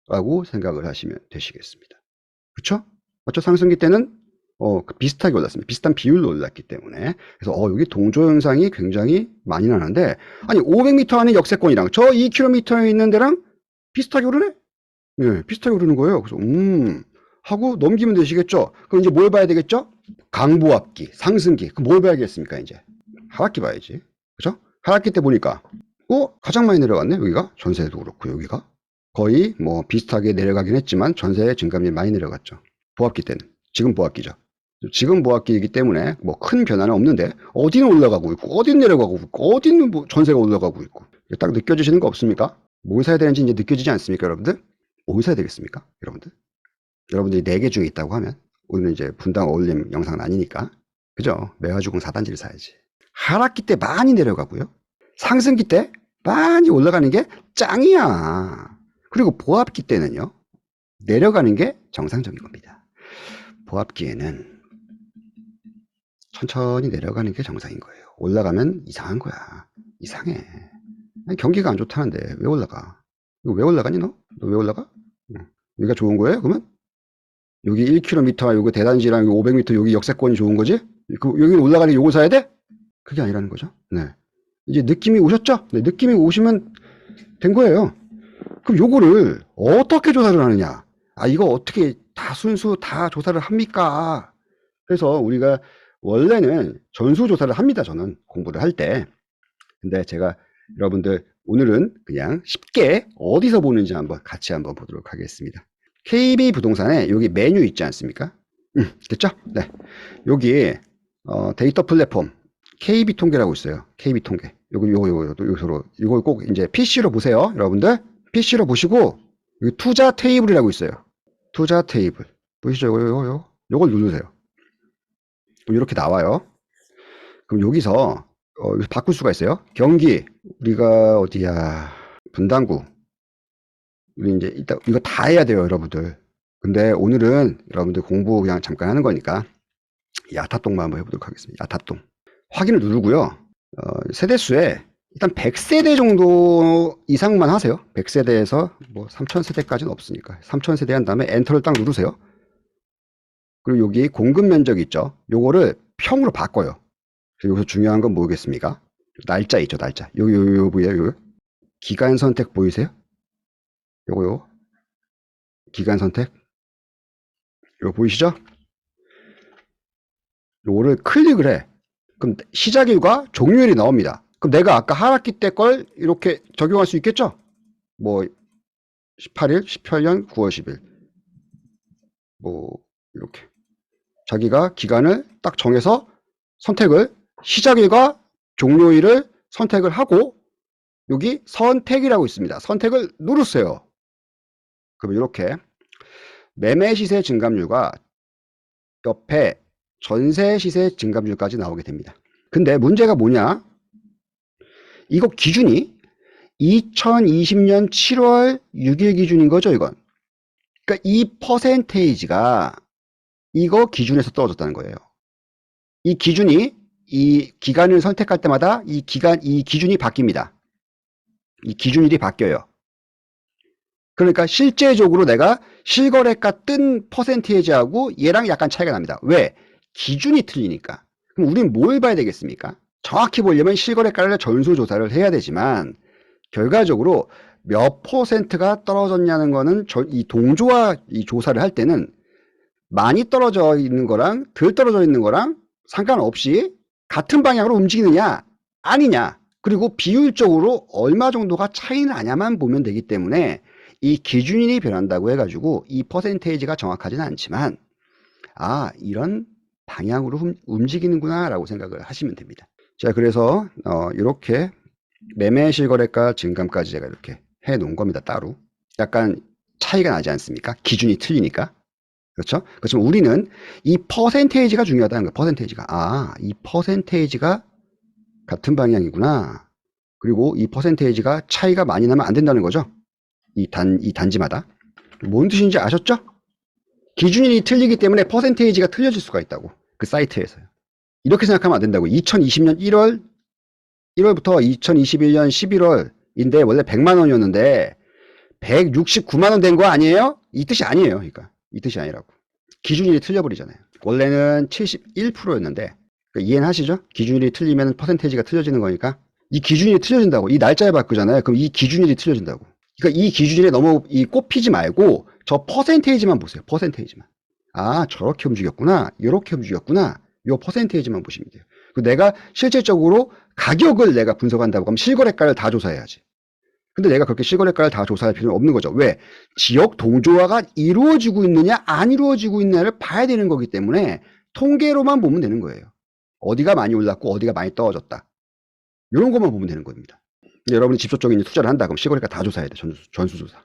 라고 생각을 하시면 되시겠습니다. 그쵸? 맞죠? 상승기 때는 비슷하게 올랐습니다. 비슷한 비율로 올랐기 때문에. 그래서 여기 동조 현상이 굉장히 많이 나는데 아니 500m 안에 역세권이랑 저 2km에 있는 데랑 비슷하게 오르네? 네, 비슷하게 오르는 거예요. 그래서 하고 넘기면 되시겠죠? 그럼 이제 뭘 봐야 되겠죠? 강보합기, 상승기. 그럼 뭘 봐야겠습니까, 이제? 하락기 봐야지. 그죠? 하락기 때 보니까 가장 많이 내려갔네, 여기가. 전세도 그렇고 여기가. 거의 뭐 비슷하게 내려가긴 했지만 전세 증감이 많이 내려갔죠. 보합기 때는. 지금 보합기죠. 지금 보합기이기 때문에 뭐 큰 변화는 없는데 어디는 올라가고 있고 어디는 내려가고 있고 어디는 뭐 전세가 올라가고 있고 딱 느껴지시는 거 없습니까? 뭘 사야 되는지 이제 느껴지지 않습니까, 여러분들? 뭘 사야 되겠습니까, 여러분들? 여러분들이 4개 중에 있다고 하면 오늘 이제 분당 어울림 영상은 아니니까 그죠? 매화주공 4단지를 사야지. 하락기 때 많이 내려가고요. 상승기 때 많이 올라가는 게 짱이야. 그리고 보합기 때는요. 내려가는 게 정상적인 겁니다. 보합기에는 천천히 내려가는 게 정상인 거예요. 올라가면 이상한 거야. 이상해. 아니, 경기가 안 좋다는데 왜 올라가? 이거 왜 올라가니 너? 너 왜 올라가? 여기가 좋은 거예요? 그러면? 여기 1km 요거 대단지랑 500m 여기 역세권이 좋은 거지? 여기 올라가는 요거 사야 돼? 그게 아니라는 거죠. 네. 이제 느낌이 오셨죠? 네, 느낌이 오시면 된 거예요. 그럼 요거를 어떻게 조사를 하느냐? 이거 어떻게 다 순수 다 조사를 합니까? 그래서 우리가 원래는 전수조사를 합니다. 저는 공부를 할 때. 근데 제가 여러분들 오늘은 그냥 쉽게 어디서 보는지 같이 한번 보도록 하겠습니다. KB부동산에 여기 메뉴 있지 않습니까? 됐죠? 네. 여기 데이터 플랫폼 KB통계라고 있어요. KB통계. 요거 꼭 이제 PC로 보세요. 여러분들 PC로 보시고 여기 투자 테이블이라고 있어요. 투자 테이블 보이시죠? 요걸 누르세요. 그럼 이렇게 나와요. 그럼 여기서 바꿀 수가 있어요. 경기 우리가 어디야? 분당구. 우리 이제 이따 이거 다 해야 돼요, 여러분들. 근데 오늘은 여러분들 공부 그냥 잠깐 하는 거니까 야탑동만 한번 해보도록 하겠습니다. 야탑동. 확인을 누르고요. 세대수에 일단 100세대 정도 이상만 하세요. 100세대에서 뭐 3000세대까지는 없으니까 3000세대 한 다음에 엔터를 딱 누르세요. 그리고 여기 공급 면적 있죠. 요거를 평으로 바꿔요. 그리고 여기서 중요한 건 뭐겠습니까? 날짜 있죠, 날짜. 요 부위에 요 기간 선택 보이세요? 요거 기간 선택. 요 보이시죠? 요거를 클릭을 해. 그럼 시작일과 종료일이 나옵니다. 그럼 내가 아까 하락기 때 걸 이렇게 적용할 수 있겠죠? 뭐 18일, 18년 9월 10일 뭐 이렇게 자기가 기간을 딱 정해서 선택을 시작일과 종료일을 선택을 하고 여기 선택이라고 있습니다. 선택을 누르세요. 그럼 이렇게 매매 시세 증감률과 옆에 전세 시세 증감률까지 나오게 됩니다. 근데 문제가 뭐냐? 이거 기준이 2020년 7월 6일 기준인 거죠, 이건. 그러니까 이 퍼센테이지가 이거 기준에서 떨어졌다는 거예요. 이 기준이 이 기간을 선택할 때마다 이 기준이 바뀝니다. 이 기준일이 바뀌어요. 그러니까 실제적으로 내가 실거래가 뜬 퍼센테이지하고 얘랑 약간 차이가 납니다. 왜? 기준이 틀리니까. 그럼 우리는 뭘 봐야 되겠습니까? 정확히 보려면 실거래가를 전수조사를 해야 되지만 결과적으로 몇 퍼센트가 떨어졌냐는 거는 이 동조와 이 조사를 할 때는 많이 떨어져 있는 거랑 덜 떨어져 있는 거랑 상관없이 같은 방향으로 움직이느냐 아니냐 그리고 비율적으로 얼마 정도가 차이 나냐만 보면 되기 때문에 이 기준일이 변한다고 해가지고 이 퍼센테이지가 정확하지는 않지만 아 이런 방향으로 움직이는구나 라고 생각을 하시면 됩니다. 자 그래서 이렇게 매매 실거래가 증감까지 제가 이렇게 해 놓은 겁니다. 따로 약간 차이가 나지 않습니까? 기준이 틀리니까. 그렇죠? 그렇지만 우리는 이 퍼센테이지가 중요하다는 거예요. 퍼센테이지가. 아, 이 퍼센테이지가 같은 방향이구나. 그리고 이 퍼센테이지가 차이가 많이 나면 안 된다는 거죠. 이 단지마다. 뭔 뜻인지 아셨죠? 기준이 틀리기 때문에 퍼센테이지가 틀려질 수가 있다고. 그 사이트에서요. 이렇게 생각하면 안 된다고. 2020년 1월부터 2021년 11월인데 원래 100만 원이었는데 169만 원 된 거 아니에요? 이 뜻이 아니에요. 그러니까 이 뜻이 아니라고. 기준일이 틀려버리잖아요. 원래는 71%였는데 그러니까 이해는 하시죠? 기준일이 틀리면 퍼센테이지가 틀려지는 거니까 이 기준일이 틀려진다고. 이 날짜에 바꾸잖아요. 그럼 이 기준일이 틀려진다고. 그러니까 이 기준일에 너무 꼽히지 말고 저 퍼센테이지만 보세요. 퍼센테이지만. 아 저렇게 움직였구나. 이렇게 움직였구나. 요 퍼센테이지만 보시면 돼요. 내가 실질적으로 가격을 내가 분석한다고 하면 실거래가를 다 조사해야지. 근데 내가 그렇게 실거래가를 다 조사할 필요는 없는 거죠. 왜? 지역 동조화가 이루어지고 있느냐 안 이루어지고 있느냐를 봐야 되는 거기 때문에 통계로만 보면 되는 거예요. 어디가 많이 올랐고 어디가 많이 떨어졌다. 이런 것만 보면 되는 겁니다. 여러분이 직접적인 투자를 한다 그럼 실거래가 다 조사해야 돼. 전수조사.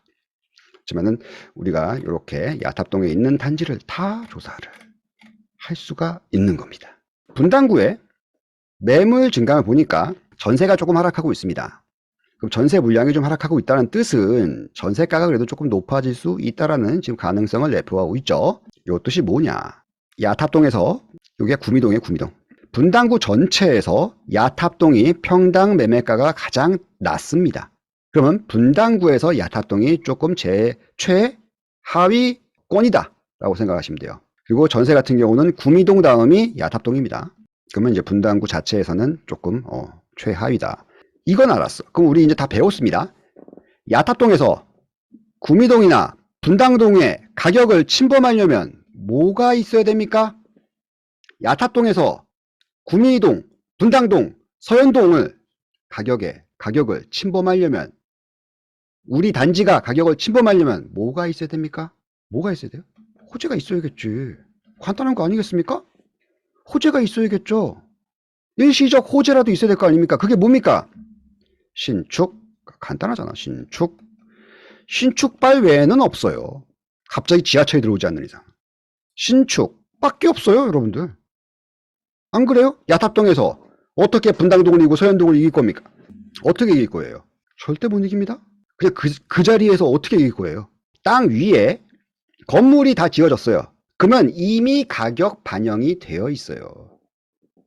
하지만은 우리가 이렇게 야탑동에 있는 단지를 다 조사를 할 수가 있는 겁니다. 분당구에 매물 증감을 보니까 전세가 조금 하락하고 있습니다. 그럼 전세 물량이 좀 하락하고 있다는 뜻은 전세가가 그래도 조금 높아질 수 있다라는 지금 가능성을 내포하고 있죠. 이 뜻이 뭐냐? 야탑동에서 여기가 구미동이에요. 구미동. 분당구 전체에서 야탑동이 평당 매매가가 가장 낮습니다. 그러면 분당구에서 야탑동이 조금 최하위권이다 라고 생각하시면 돼요. 그리고 전세 같은 경우는 구미동 다음이 야탑동입니다. 그러면 이제 분당구 자체에서는 조금 최하위다. 이건 알았어. 그럼 우리 이제 다 배웠습니다. 야탑동에서 구미동이나 분당동의 가격을 침범하려면 뭐가 있어야 됩니까? 야탑동에서 구미동, 분당동, 서현동을 가격을 침범하려면 우리 단지가 가격을 침범하려면 뭐가 있어야 됩니까? 뭐가 있어야 돼요? 호재가 있어야겠지. 간단한 거 아니겠습니까? 호재가 있어야겠죠. 일시적 호재라도 있어야 될 거 아닙니까? 그게 뭡니까? 신축. 간단하잖아. 신축발 외에는 없어요. 갑자기 지하철이 들어오지 않는 이상. 신축밖에 없어요, 여러분들. 안 그래요? 야탑동에서 어떻게 분당동을 이기고 서현동을 이길 겁니까? 어떻게 이길 거예요? 절대 못 이깁니다. 그냥 그 자리에서 어떻게 이길 거예요? 땅 위에 건물이 다 지어졌어요. 그러면 이미 가격 반영이 되어 있어요.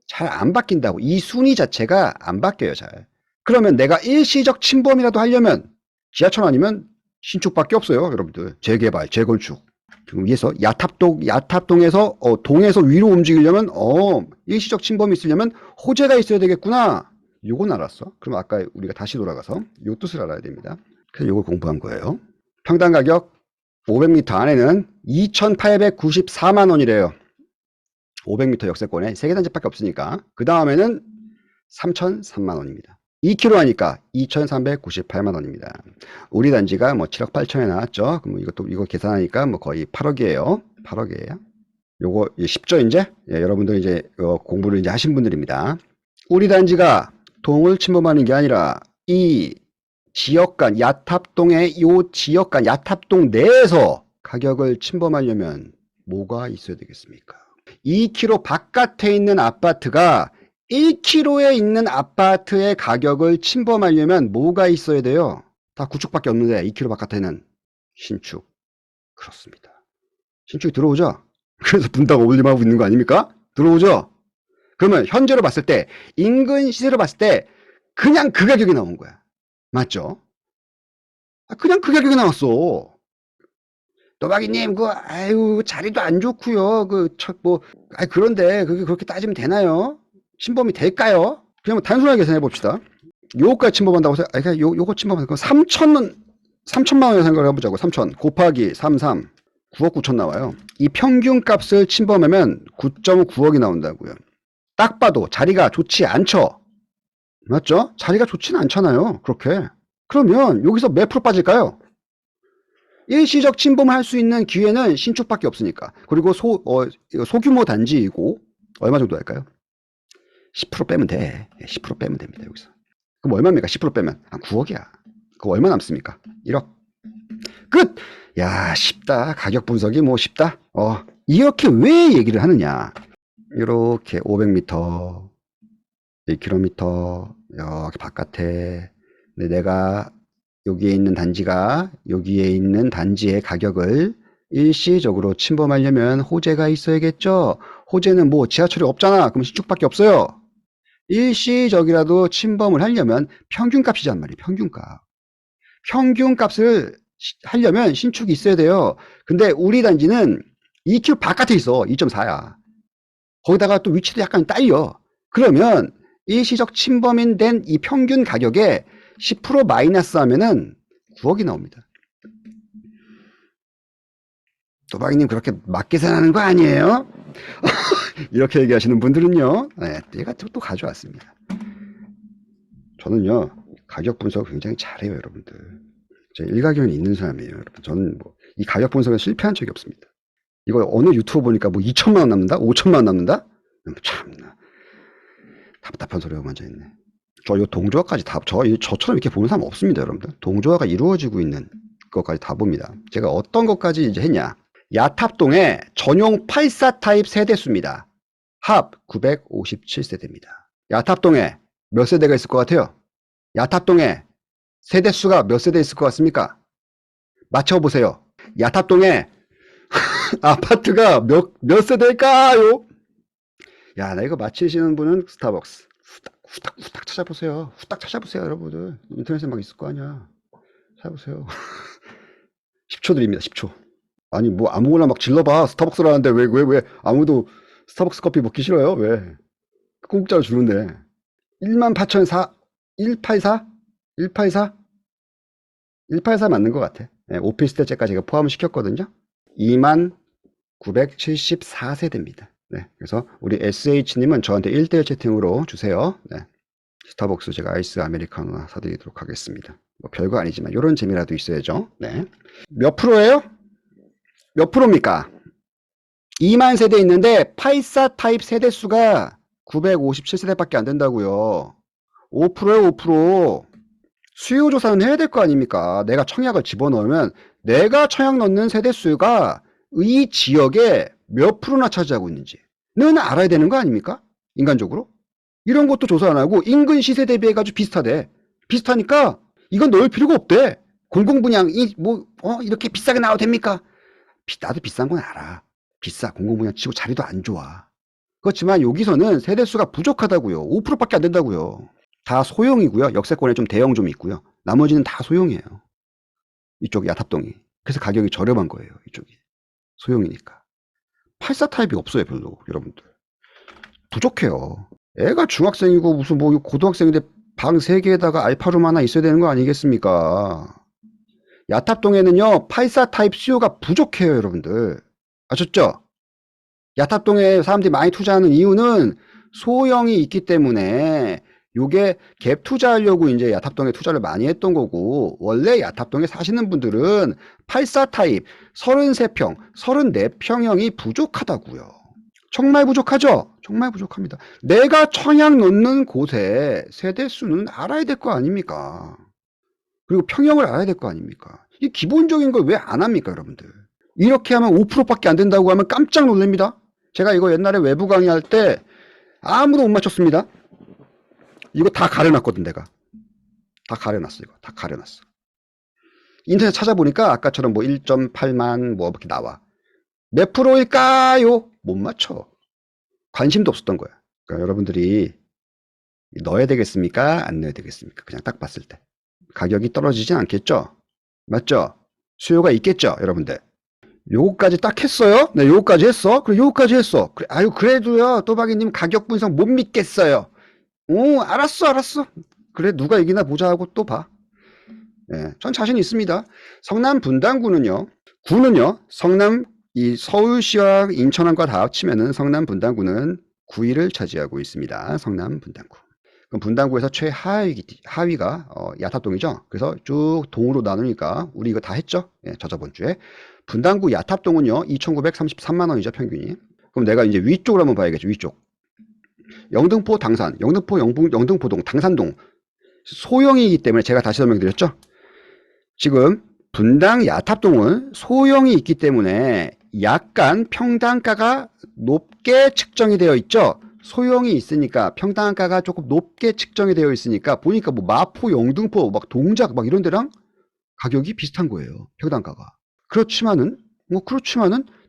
잘 안 바뀐다고. 이 순위 자체가 안 바뀌어요, 잘. 그러면 내가 일시적 침범이라도 하려면 지하철 아니면 신축밖에 없어요, 여러분들. 재개발, 재건축. 위에서 야탑동에서 동에서 위로 움직이려면 일시적 침범이 있으려면 호재가 있어야 되겠구나. 요건 알았어. 그럼 아까 우리가 다시 돌아가서 요 뜻을 알아야 됩니다. 그래서 요걸 공부한 거예요. 평당 가격 500m 안에는 2,894만 원이래요. 500m 역세권에 3개 단지밖에 없으니까. 그 다음에는 3,003만 원입니다. 2km 하니까 2,398만 원입니다. 우리 단지가 뭐 7억 8천에 나왔죠. 그럼 이거 계산하니까 뭐 거의 8억이에요. 8억이에요. 요거 쉽죠, 이제? 예, 여러분들 이제 공부를 이제 하신 분들입니다. 우리 단지가 동을 침범하는 게 아니라 이 지역간, 야탑동의 요 지역간, 야탑동 내에서 가격을 침범하려면 뭐가 있어야 되겠습니까? 2km 바깥에 있는 아파트가 1km에 있는 아파트의 가격을 침범하려면 뭐가 있어야 돼요? 다 구축밖에 없는데 2km 바깥에는 신축. 그렇습니다. 신축이 들어오죠? 그래서 분당 올림하고 있는 거 아닙니까? 들어오죠? 그러면 현재로 봤을 때 인근 시세로 봤을 때 그냥 그 가격이 나온 거야. 맞죠? 그냥 그 가격이 나왔어. 노박이님, 아유, 자리도 안 좋고요. 그런데 그게 그렇게 따지면 되나요? 침범이 될까요? 그냥 단순하게 계산해 봅시다. 요거까지 침범한다고 요거 침범한다고 3천만 원에 생각을 해보자고. 3천 곱하기 33 9억 9천 나와요. 이 평균 값을 침범하면 9.9억이 나온다고요. 딱 봐도 자리가 좋지 않죠? 맞죠? 자리가 좋지는 않잖아요. 그렇게. 그러면 여기서 몇 프로 빠질까요? 일시적 침범을 할 수 있는 기회는 신축밖에 없으니까. 그리고 소규모 단지이고 얼마 정도 할까요? 10% 빼면 돼. 10% 빼면 됩니다. 여기서. 그럼 얼마입니까? 10% 빼면 한 9억이야. 그거 얼마 남습니까? 1억. 끝! 야, 쉽다. 가격 분석이 뭐 쉽다. 이렇게 왜 얘기를 하느냐. 이렇게 500m, 1km, 여기 바깥에. 근데 내가 여기에 있는 단지가 여기에 있는 단지의 가격을 일시적으로 침범하려면 호재가 있어야겠죠. 호재는 뭐 지하철이 없잖아. 그럼 신축밖에 없어요. 일시적이라도 침범을 하려면 평균값이란 말이에요. 평균값. 평균값을 하려면 신축이 있어야 돼요. 근데 우리 단지는 2km 바깥에 있어. 2.4야. 거기다가 또 위치도 약간 딸려. 그러면 일시적 침범인 된 이 평균 가격에 10% 마이너스 하면은 9억이 나옵니다. 도박이님 그렇게 막 계산하는 거 아니에요? 이렇게 얘기하시는 분들은요. 네, 얘가 또 가져왔습니다. 저는요. 가격 분석을 굉장히 잘해요. 여러분들. 제 일가견이 있는 사람이에요. 여러분. 저는 뭐 이 가격 분석에 실패한 적이 없습니다. 이거 어느 유튜브 보니까 뭐 2천만 원 남는다? 5천만 원 남는다? 참나. 답답한 소리가 먼저 있네. 저 요 동조화까지 저처럼 이렇게 보는 사람 없습니다, 여러분들. 동조화가 이루어지고 있는 것까지 다 봅니다. 제가 어떤 것까지 이제 했냐. 야탑동의 전용 84 타입 세대수입니다. 합 957세대입니다. 야탑동에 몇 세대가 있을 것 같아요? 야탑동에 세대수가 몇 세대 있을 것 같습니까? 맞춰보세요. 야탑동에 아파트가 몇 세대일까요? 야, 나 이거 맞히시는 분은 스타벅스. 후딱 찾아보세요. 후딱 찾아보세요, 여러분들. 인터넷에 막 있을 거 아니야. 찾아보세요. 10초 드립니다, 10초. 아니, 뭐 아무거나 막 질러봐. 스타벅스라는데 왜 아무도 스타벅스 커피 먹기 싫어요? 왜? 공짜로 주는데. 18,004? 184? 184? 184 맞는 것 같아. 네, 오피스텔째까지 제가 포함을 시켰거든요. 2974세대입니다. 네, 그래서 우리 SH님은 저한테 1대1 채팅으로 주세요. 네, 스타벅스 제가 아이스 아메리카노 사드리도록 하겠습니다. 뭐 별거 아니지만 이런 재미라도 있어야죠. 네. 몇 프로예요? 몇 프로입니까? 2만 세대 있는데 84 타입 세대수가 957세대밖에 안 된다고요. 5%예요, 5%. 수요 조사는 해야 될 거 아닙니까? 내가 청약을 집어넣으면 내가 청약 넣는 세대수가 이 지역에 몇 프로나 차지하고 있는지는 알아야 되는 거 아닙니까? 인간적으로. 이런 것도 조사 안 하고 인근 시세 대비해가지고 비슷하대. 비슷하니까 이건 넣을 필요가 없대. 공공분양이 이렇게 비싸게 나와도 됩니까? 나도 비싼 건 알아. 비싸. 공공분양 치고 자리도 안 좋아. 그렇지만 여기서는 세대수가 부족하다고요. 5%밖에 안 된다고요. 다 소형이고요. 역세권에 좀 대형 좀 있고요. 나머지는 다 소형이에요. 이쪽 야탑동이. 그래서 가격이 저렴한 거예요. 이쪽이. 소형이니까. 84 타입이 없어요. 별로. 여러분들. 부족해요. 애가 중학생이고 무슨 뭐 고등학생인데 방 3개에다가 알파룸 하나 있어야 되는 거 아니겠습니까? 야탑동에는요. 84 타입 수요가 부족해요. 여러분들. 아셨죠? 야탑동에 사람들이 많이 투자하는 이유는 소형이 있기 때문에 요게 갭 투자하려고 이제 야탑동에 투자를 많이 했던 거고, 원래 야탑동에 사시는 분들은 84 타입 33평, 34평형이 부족하다고요. 정말 부족하죠? 정말 부족합니다. 내가 청약 넣는 곳에 세대수는 알아야 될 거 아닙니까? 그리고 평형을 알아야 될 거 아닙니까? 이 기본적인 걸 왜 안 합니까, 여러분들? 이렇게 하면 5%밖에 안 된다고 하면 깜짝 놀랍니다. 제가 이거 옛날에 외부 강의할 때 아무도 못 맞췄습니다. 이거 다 가려놨거든, 내가. 다 가려놨어, 이거. 다 가려놨어. 인터넷 찾아보니까 아까처럼 뭐 1.8만 뭐 이렇게 나와. 몇 프로일까요? 못 맞춰. 관심도 없었던 거야. 그러니까 여러분들이 넣어야 되겠습니까? 안 넣어야 되겠습니까? 그냥 딱 봤을 때. 가격이 떨어지진 않겠죠? 맞죠? 수요가 있겠죠? 여러분들. 요거까지 딱 했어요? 네, 요거까지 했어? 그래, 요거까지 했어. 그래, 아유, 그래도요, 또박이님 가격 분석 못 믿겠어요. 오, 알았어. 그래, 누가 이기나 보자 하고 또 봐. 예, 전 자신 있습니다. 성남 분당구는요, 성남, 이 서울시와 인천항과 다 합치면은 성남 분당구는 9위를 차지하고 있습니다. 성남 분당구. 그럼 분당구에서 하위가 야탑동이죠. 그래서 쭉 동으로 나누니까 우리 이거 다 했죠. 예, 저번 주에. 분당구 야탑동은요 2,933만 원이죠, 평균이. 그럼 내가 이제 위쪽으로 한번 봐야겠죠. 위쪽. 영등포 당산, 영등포동, 당산동 소형이기 때문에 제가 다시 설명드렸죠. 지금 분당 야탑동은 소형이 있기 때문에 약간 평당가가 높게 측정이 되어 있죠. 소형이 있으니까 평당가가 조금 높게 측정이 되어 있으니까 보니까 뭐 마포, 영등포, 막 동작 막 이런 데랑 가격이 비슷한 거예요. 평당가가. 그렇지만은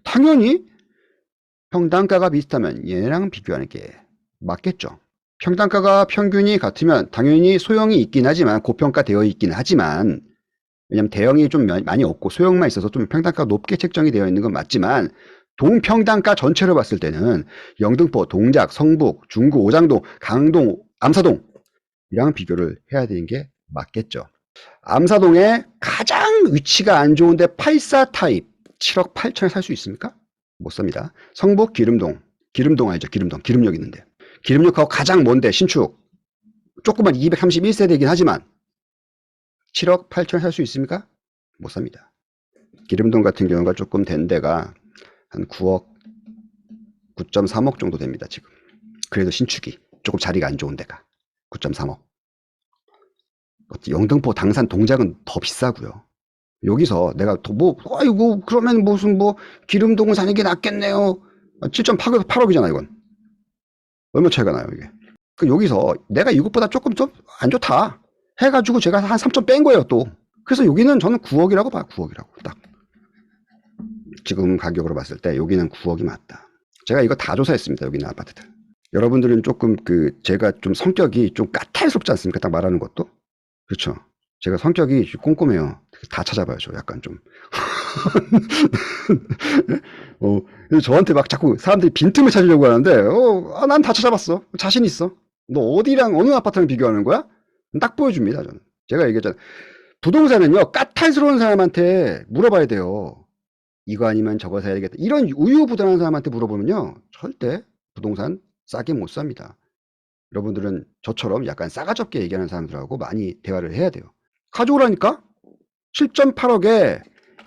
당연히 평당가가 비슷하면 얘랑 비교하는 게 맞겠죠. 평당가가 평균이 같으면 당연히 소형이 있긴 하지만 고평가되어 있긴 하지만 왜냐면 대형이 좀 많이 없고 소형만 있어서 좀 평당가가 높게 책정이 되어 있는 건 맞지만 동평당가 전체로 봤을 때는 영등포, 동작, 성북, 중구, 오장동, 강동, 암사동 이랑 비교를 해야 되는 게 맞겠죠. 암사동에 가장 위치가 안 좋은데 84 타입 7억 8천에 살 수 있습니까? 못 삽니다. 성북 기름동 알죠? 기름역 있는데 기름역하고 가장 먼데 신축 조그만 231세대이긴 하지만 7억 8천에 살 수 있습니까? 못 삽니다. 기름동 같은 경우가 조금 된 데가 한 9억 9.3억 정도 됩니다. 지금 그래도 신축이 조금 자리가 안 좋은 데가 9.3억. 영등포 당산 동작은 더 비싸고요. 여기서 내가 아이고 그러면 무슨 뭐 기름동을 사는 게 낫겠네요. 7.8억이잖아 이건. 얼마 차이가 나요 이게. 여기서 내가 이것보다 조금 좀 안 좋다 해가지고 제가 한 3점 뺀 거예요 또. 그래서 여기는 저는 9억이라고 봐. 9억이라고 딱. 지금 가격으로 봤을 때 여기는 9억이 맞다. 제가 이거 다 조사했습니다. 여기 있는 아파트들. 여러분들은 조금 제가 좀 성격이 좀 까탈스럽지 않습니까? 딱 말하는 것도. 그렇죠. 제가 성격이 꼼꼼해요. 다 찾아봐요. 저 약간 좀. 저한테 막 자꾸 사람들이 빈틈을 찾으려고 하는데 난 다 찾아봤어. 자신 있어. 너 어디랑 어느 아파트랑 비교하는 거야? 딱 보여줍니다. 저는. 제가 얘기했잖아요. 부동산은요. 까탈스러운 사람한테 물어봐야 돼요. 이거 아니면 저거 사야 되겠다. 이런 우유부단한 사람한테 물어보면요. 절대 부동산 싸게 못 삽니다. 여러분들은 저처럼 약간 싸가지 없게 얘기하는 사람들하고 많이 대화를 해야 돼요. 가져오라니까? 7.8억에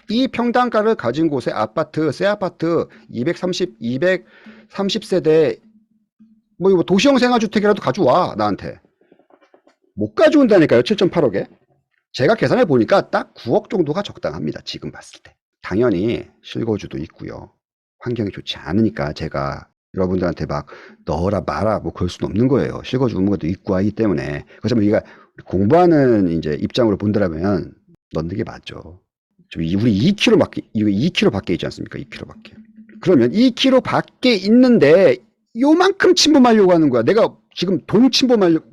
이 평당가를 가진 곳에 아파트, 새 아파트 230세대 뭐 도시형 생활주택이라도 가져와 나한테. 못 가져온다니까요. 7.8억에. 제가 계산해 보니까 딱 9억 정도가 적당합니다. 지금 봤을 때. 당연히 실거주도 있고요. 환경이 좋지 않으니까 제가 여러분들한테 막 넣어라 마라 뭐 그럴 수는 없는 거예요. 실거주 의무가 있고 하기 때문에. 그렇지만 우리가 공부하는 이제 입장으로 본다면 넣는 게 맞죠. 우리 2km 밖에, 이거 2km 밖에 있지 않습니까? 2km 밖에. 그러면 2km 밖에 있는데 요만큼 침범하려고 하는 거야. 내가 지금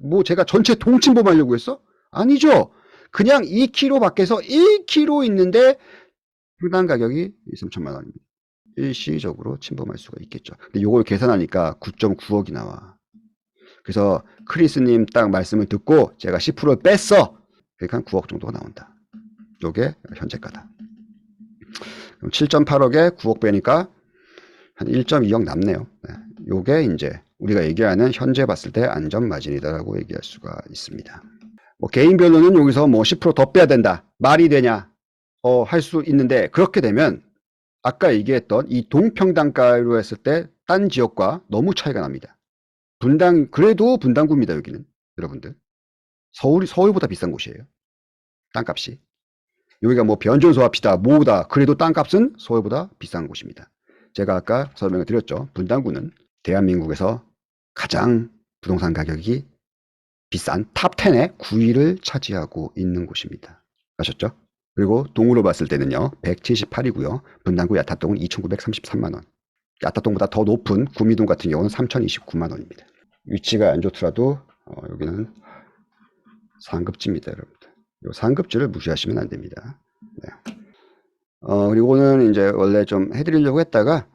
뭐 제가 전체 동침범하려고 했어? 아니죠. 그냥 2km 밖에서 1km 있는데 평당 가격이 2-3천만 원입니다. 일시적으로 침범할 수가 있겠죠. 근데 요걸 계산하니까 9.9억이 나와. 그래서 크리스님 딱 말씀을 듣고 제가 10%를 뺐어. 그러니까 한 9억 정도가 나온다. 요게 현재가다. 그럼 7.8억에 9억 빼니까 한 1.2억 남네요. 네. 요게 이제 우리가 얘기하는 현재 봤을 때 안전 마진이다라고 얘기할 수가 있습니다. 뭐 개인별로는 여기서 뭐 10%더 빼야 된다. 말이 되냐? 할 수 있는데 그렇게 되면 아까 얘기했던 이 동평당가로 했을 때 딴 지역과 너무 차이가 납니다. 그래도 분당구입니다, 여기는. 여러분들. 서울보다 비싼 곳이에요. 땅값이. 여기가 뭐 변전소 합시다, 뭐다. 그래도 땅값은 서울보다 비싼 곳입니다. 제가 아까 설명을 드렸죠. 분당구는 대한민국에서 가장 부동산 가격이 비싼 탑10의 9위를 차지하고 있는 곳입니다. 아셨죠? 그리고 동으로 봤을 때는요. 178이고요. 분당구 야타동은 2,933만 원. 야타동보다 더 높은 구미동 같은 경우는 3,029만 원입니다. 위치가 안 좋더라도 여기는 상급지입니다, 여러분들. 이 상급지를 무시하시면 안 됩니다. 네. 그리고는 이제 원래 좀 해드리려고 했다가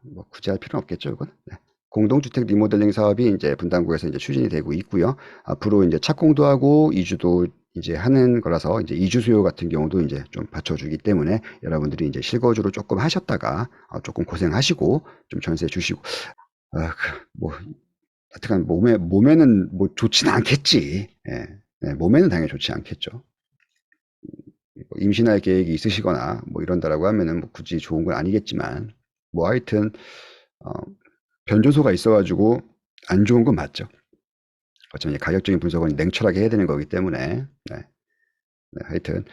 뭐 굳이 할 필요는 없겠죠, 이건. 네. 공동주택 리모델링 사업이 이제 분당구에서 이제 추진이 되고 있고요. 앞으로 이제 착공도 하고 이주도 이제 하는 거라서 이제 이주 수요 같은 경우도 이제 좀 받쳐주기 때문에 여러분들이 이제 실거주로 조금 하셨다가 조금 고생하시고 좀 전세 주시고 뭐 하여튼 몸에는 뭐 좋지는 않겠지. 예. 네, 몸에는 당연히 좋지 않겠죠. 임신할 계획이 있으시거나 뭐 이런다라고 하면은 뭐 굳이 좋은 건 아니겠지만 뭐 하여튼 변조소가 있어가지고 안 좋은 건 맞죠. 어쩌면 가격적인 분석은 냉철하게 해야 되는 거기 때문에 네. 하여튼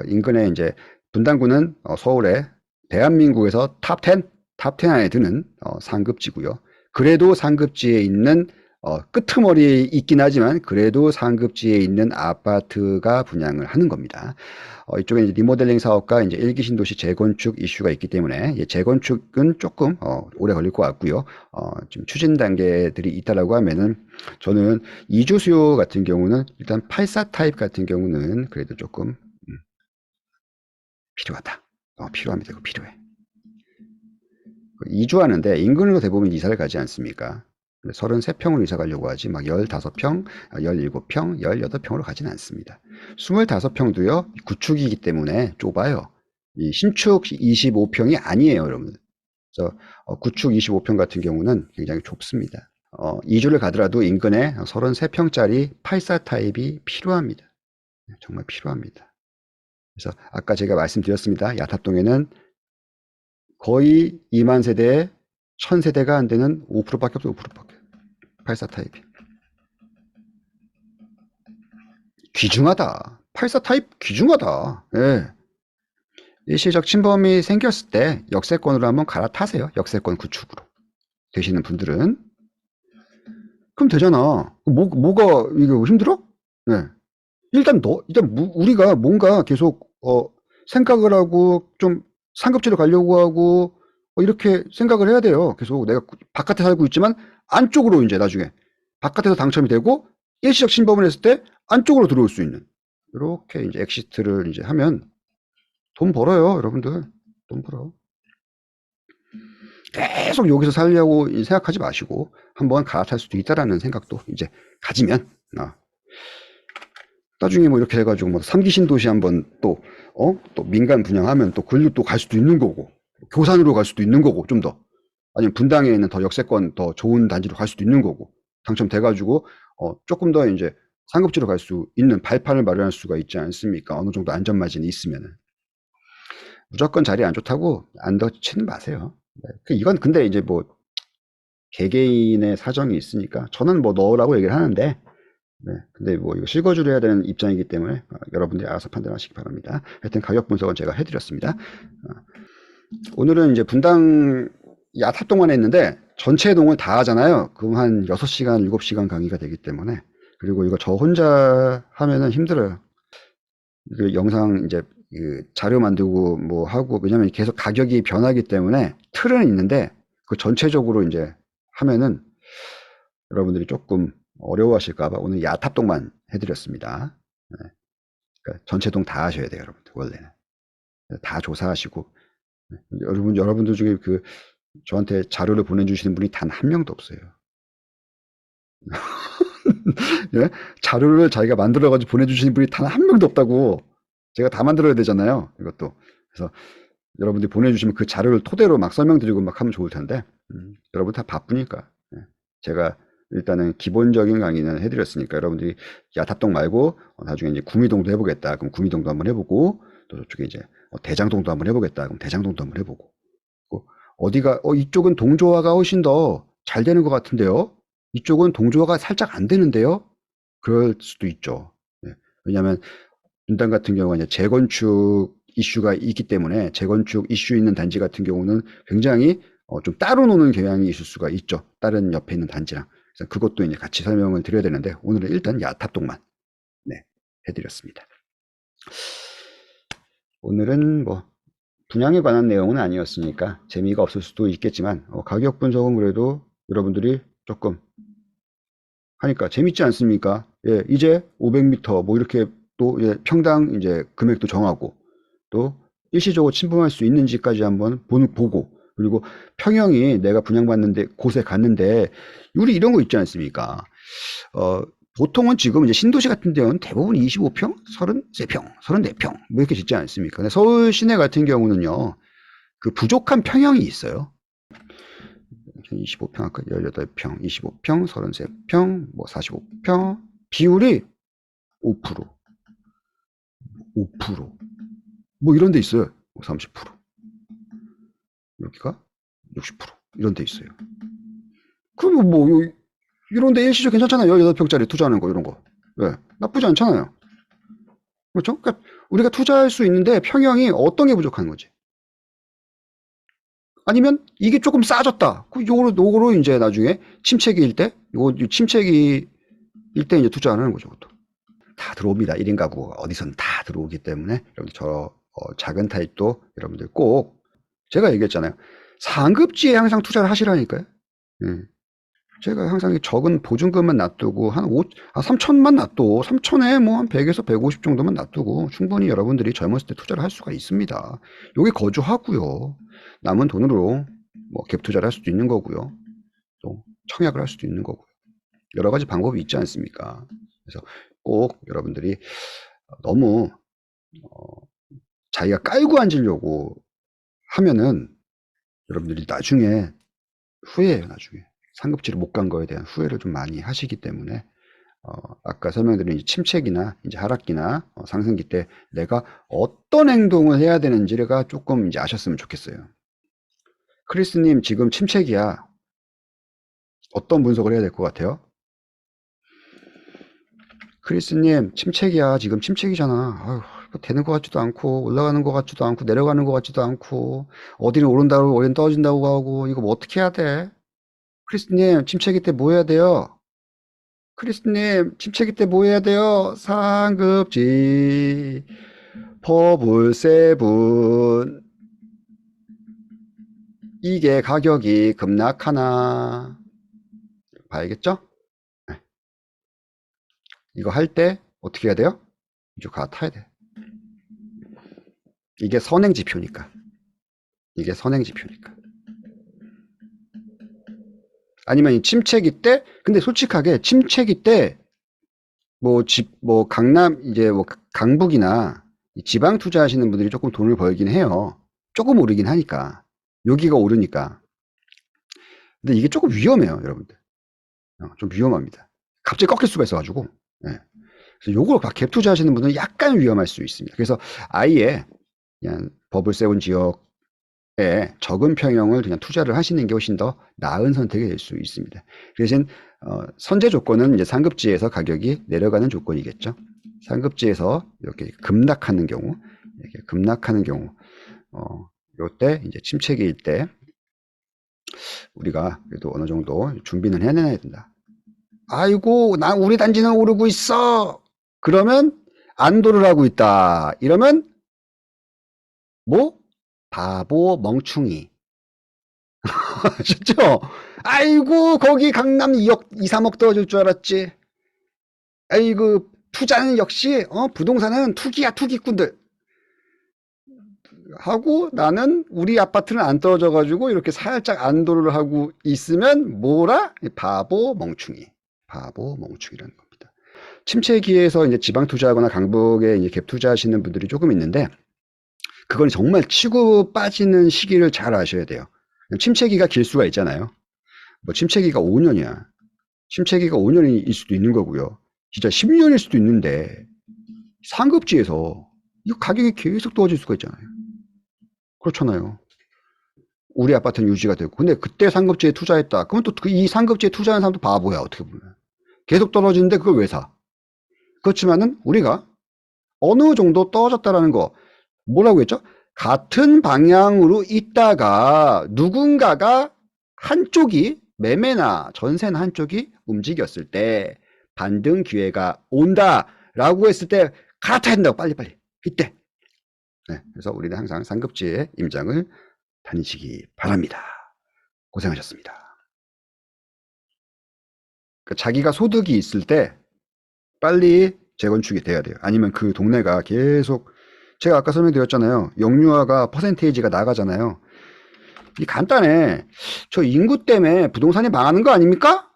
인근에 이제 분당구는 서울에 대한민국에서 탑10 안에 드는 상급지고요. 그래도 상급지에 있는 끄트머리에 있긴 하지만 그래도 상급지에 있는 아파트가 분양을 하는 겁니다. 이쪽에 이제 리모델링 사업과 이제 일기 신도시 재건축 이슈가 있기 때문에 재건축은 조금 오래 걸릴 것 같고요. 지금 추진 단계들이 있다라고 하면은 저는 이주 수요 같은 경우는 일단 84 타입 같은 경우는 그래도 조금 필요하다. 필요합니다. 이거 필요해. 이주하는데 인근으로 대부분 이사를 가지 않습니까? 33평으로 이사 가려고 하지 막 15평, 17평, 18평으로 가지는 않습니다. 25평도요. 구축이기 때문에 좁아요. 이 신축 25평이 아니에요, 여러분. 그래서 구축 25평 같은 경우는 굉장히 좁습니다. 이주를 가더라도 인근에 33평짜리 84 타입이 필요합니다. 정말 필요합니다. 그래서 아까 제가 말씀드렸습니다. 야탑동에는 거의 2만 세대에 1000세대가 안 되는 5%밖에 없어요. 5%밖에. 84 타입이. 귀중하다. 84 타입 귀중하다. 예. 일시적 침범이 생겼을 때 역세권으로 한번 갈아타세요. 역세권 구축으로 되시는 분들은. 그럼 되잖아. 뭐가 이게 힘들어? 네. 일단 우리가 뭔가 계속 생각을 하고 좀 상급지로 가려고 하고 이렇게 생각을 해야 돼요. 계속 내가 바깥에 살고 있지만 안쪽으로 이제 나중에 바깥에서 당첨이 되고 일시적 침범을 했을 때 안쪽으로 들어올 수 있는 이렇게 이제 엑시트를 이제 하면 돈 벌어요, 여러분들. 돈 벌어. 계속 여기서 살려고 생각하지 마시고 한번 갈아탈 수도 있다라는 생각도 이제 가지면 나중에 뭐 이렇게 해가지고 뭐 3기 신도시 한번 또 민간 분양하면 또 글로 또 갈 수도 있는 거고 교산으로 갈 수도 있는 거고 좀 더 아니면 분당에 있는 더 역세권 더 좋은 단지로 갈 수도 있는 거고 당첨돼가지고 조금 더 이제 상급지로 갈 수 있는 발판을 마련할 수가 있지 않습니까? 어느 정도 안전 마진이 있으면은 무조건 자리 안 좋다고 안 덧치는 마세요. 네. 이건 근데 이제 뭐 개개인의 사정이 있으니까 저는 뭐 넣으라고 얘기를 하는데 네, 근데 뭐 이거 실거주를 해야 되는 입장이기 때문에 여러분들이 알아서 판단하시기 바랍니다. 하여튼 가격 분석은 제가 해드렸습니다. 오늘은 이제 분당 야탑동만 했는데 전체 동을 다 하잖아요. 그럼 한 6시간, 7시간 강의가 되기 때문에 그리고 이거 저 혼자 하면은 힘들어요. 그 영상 이제 그 자료 만들고 뭐 하고, 왜냐면 계속 가격이 변하기 때문에 틀은 있는데 그 전체적으로 이제 하면은 여러분들이 조금 어려워하실까봐 오늘 야탑동만 해드렸습니다. 네. 그러니까 전체동 다 하셔야 돼요, 여러분들. 원래는 다 조사하시고. 네. 여러분들 중에 그 저한테 자료를 보내주시는 분이 단 한 명도 없어요. 예? 자료를 자기가 만들어가지고 보내주시는 분이 단 한 명도 없다고. 제가 다 만들어야 되잖아요, 이것도. 그래서 여러분들이 보내주시면 그 자료를 토대로 막 설명드리고 막 하면 좋을 텐데, 여러분 다 바쁘니까. 예. 제가 일단은 기본적인 강의는 해드렸으니까 여러분들이 야탑동 말고 나중에 이제 구미동도 해보겠다. 그럼 구미동도 한번 해보고, 또 저쪽에 이제 대장동도 한번 해보겠다. 그럼 대장동도 한번 해보고. 어디가 이쪽은 동조화가 훨씬 더 잘 되는 것 같은데요. 이쪽은 동조화가 살짝 안 되는데요. 그럴 수도 있죠. 네. 왜냐하면 분당 같은 경우는 이제 재건축 이슈가 있기 때문에 재건축 이슈 있는 단지 같은 경우는 굉장히 좀 따로 노는 경향이 있을 수가 있죠. 다른 옆에 있는 단지랑. 그래서 그것도 이제 같이 설명을 드려야 되는데 오늘은 일단 야탑동만 네, 해드렸습니다. 오늘은 뭐 분양에 관한 내용은 아니었으니까 재미가 없을 수도 있겠지만 가격 분석은 그래도 여러분들이 조금 하니까 재밌지 않습니까? 예, 이제 500m 뭐 이렇게 또 예, 평당 이제 금액도 정하고 또 일시적으로 침범할 수 있는지까지 한번 보고, 그리고 평형이 내가 분양받는데 곳에 갔는데 우리 이런 거 있지 않습니까? 보통은 지금 이제 신도시 같은 데는 대부분 25평, 33평, 34평 뭐 이렇게 짓지 않습니까? 근데 서울 시내 같은 경우는요, 그 부족한 평형이 있어요. 25평 아까 18평, 25평, 33평, 뭐 45평 비율이 5%, 5%뭐 이런 데 있어요. 30%, 여기가 60% 이런 데 있어요. 그러면 뭐 이런 데 일시적 괜찮잖아요. 18평짜리 투자하는 거 이런 거. 네, 나쁘지 않잖아요. 그렇죠? 그러니까 우리가 투자할 수 있는데 평형이 어떤 게 부족한 거지? 아니면 이게 조금 싸졌다. 요거로 이제 나중에 침체기일 때, 침체기일 때 이제 투자하는 거죠. 그것도. 다 들어옵니다. 1인 가구가 어디선 다 들어오기 때문에 여러분들 저 작은 타입도 여러분들 꼭 제가 얘기했잖아요. 상급지에 항상 투자를 하시라니까요. 예. 제가 항상 적은 보증금만 놔두고 한 3천만 놔둬. 3천에 뭐 한 100에서 150 정도만 놔두고 충분히 여러분들이 젊었을 때 투자를 할 수가 있습니다. 여기 거주하고요. 남은 돈으로 뭐 갭 투자를 할 수도 있는 거고요. 또 청약을 할 수도 있는 거고요. 여러 가지 방법이 있지 않습니까? 그래서 꼭 여러분들이 너무 자기가 깔고 앉으려고 하면은 여러분들이 나중에 후회해요. 나중에 상급지를 못 간 거에 대한 후회를 좀 많이 하시기 때문에 아까 설명드린 침체기나 이제 하락기나 상승기 때 내가 어떤 행동을 해야 되는지가 조금 이제 아셨으면 좋겠어요. 크리스님 지금 침체기야. 어떤 분석을 해야 될 것 같아요? 크리스님 침체기야. 지금 침체기잖아. 아유, 뭐 되는 것 같지도 않고 올라가는 것 같지도 않고 내려가는 것 같지도 않고 어디는 오른다고 어디는 떨어진다고 하고 이거 뭐 어떻게 해야 돼? 크리스님 침체기 때 뭐 해야 돼요? 크리스님 침체기 때 뭐 해야 돼요? 상급지 퍼블세븐 이게 가격이 급락하나 봐야겠죠? 네. 이거 할 때 어떻게 해야 돼요? 이쪽 갈아타야 돼. 이게 선행지표니까. 이게 선행지표니까. 아니면 침체기 때, 근데 솔직하게 침체기 때, 뭐 강남, 이제 뭐 강북이나 지방 투자하시는 분들이 조금 돈을 벌긴 해요. 조금 오르긴 하니까. 여기가 오르니까. 근데 이게 조금 위험해요, 여러분들. 좀 위험합니다. 갑자기 꺾일 수가 있어가지고. 네. 그래서 요걸 갭 투자하시는 분들은 약간 위험할 수 있습니다. 그래서 아예 그냥 버블 세븐 지역에 적은 평형을 그냥 투자를 하시는 게 훨씬 더 나은 선택이 될 수 있습니다. 대신 선제 조건은 이제 상급지에서 가격이 내려가는 조건이겠죠. 상급지에서 이렇게 급락하는 경우, 이렇게 급락하는 경우, 요때 이제 침체기일 때 우리가 그래도 어느 정도 준비는 해내야 된다. 아이고, 우리 단지는 오르고 있어. 그러면 안도를 하고 있다. 이러면 뭐? 바보 멍충이. 아셨죠? 아이고 거기 강남 2억 2, 3억 떨어질 줄 알았지. 아이고 투자는 역시 부동산은 투기야 투기꾼들. 하고 나는 우리 아파트는 안 떨어져 가지고 이렇게 살짝 안도를 하고 있으면 뭐라? 바보 멍충이. 바보 멍충이라는 겁니다. 침체기에서 이제 지방 투자하거나 강북에 이제 갭 투자하시는 분들이 조금 있는데 그건 정말 치고 빠지는 시기를 잘 아셔야 돼요. 침체기가 길 수가 있잖아요. 뭐 침체기가 5년이야. 침체기가 5년일 수도 있는 거고요. 진짜 10년일 수도 있는데 상급지에서 이 가격이 계속 떨어질 수가 있잖아요. 그렇잖아요. 우리 아파트는 유지가 되고 근데 그때 상급지에 투자했다. 그럼 또 이 상급지에 투자하는 사람도 바보야 어떻게 보면. 계속 떨어지는데 그걸 왜 사? 그렇지만은 우리가 어느 정도 떨어졌다라는 거 뭐라고 했죠? 같은 방향으로 있다가 누군가가 한쪽이 매매나 전세나 한쪽이 움직였을 때 반등 기회가 온다라고 했을 때 갈아타야 된다고 빨리빨리 이때. 네, 그래서 우리는 항상 상급지에 임장을 다니시기 바랍니다. 고생하셨습니다. 그러니까 자기가 소득이 있을 때 빨리 재건축이 돼야 돼요. 아니면 그 동네가 계속 제가 아까 설명드렸잖아요. 영유아가 퍼센테이지가 나가잖아요. 이 간단해. 저 인구 때문에 부동산이 망하는 거 아닙니까?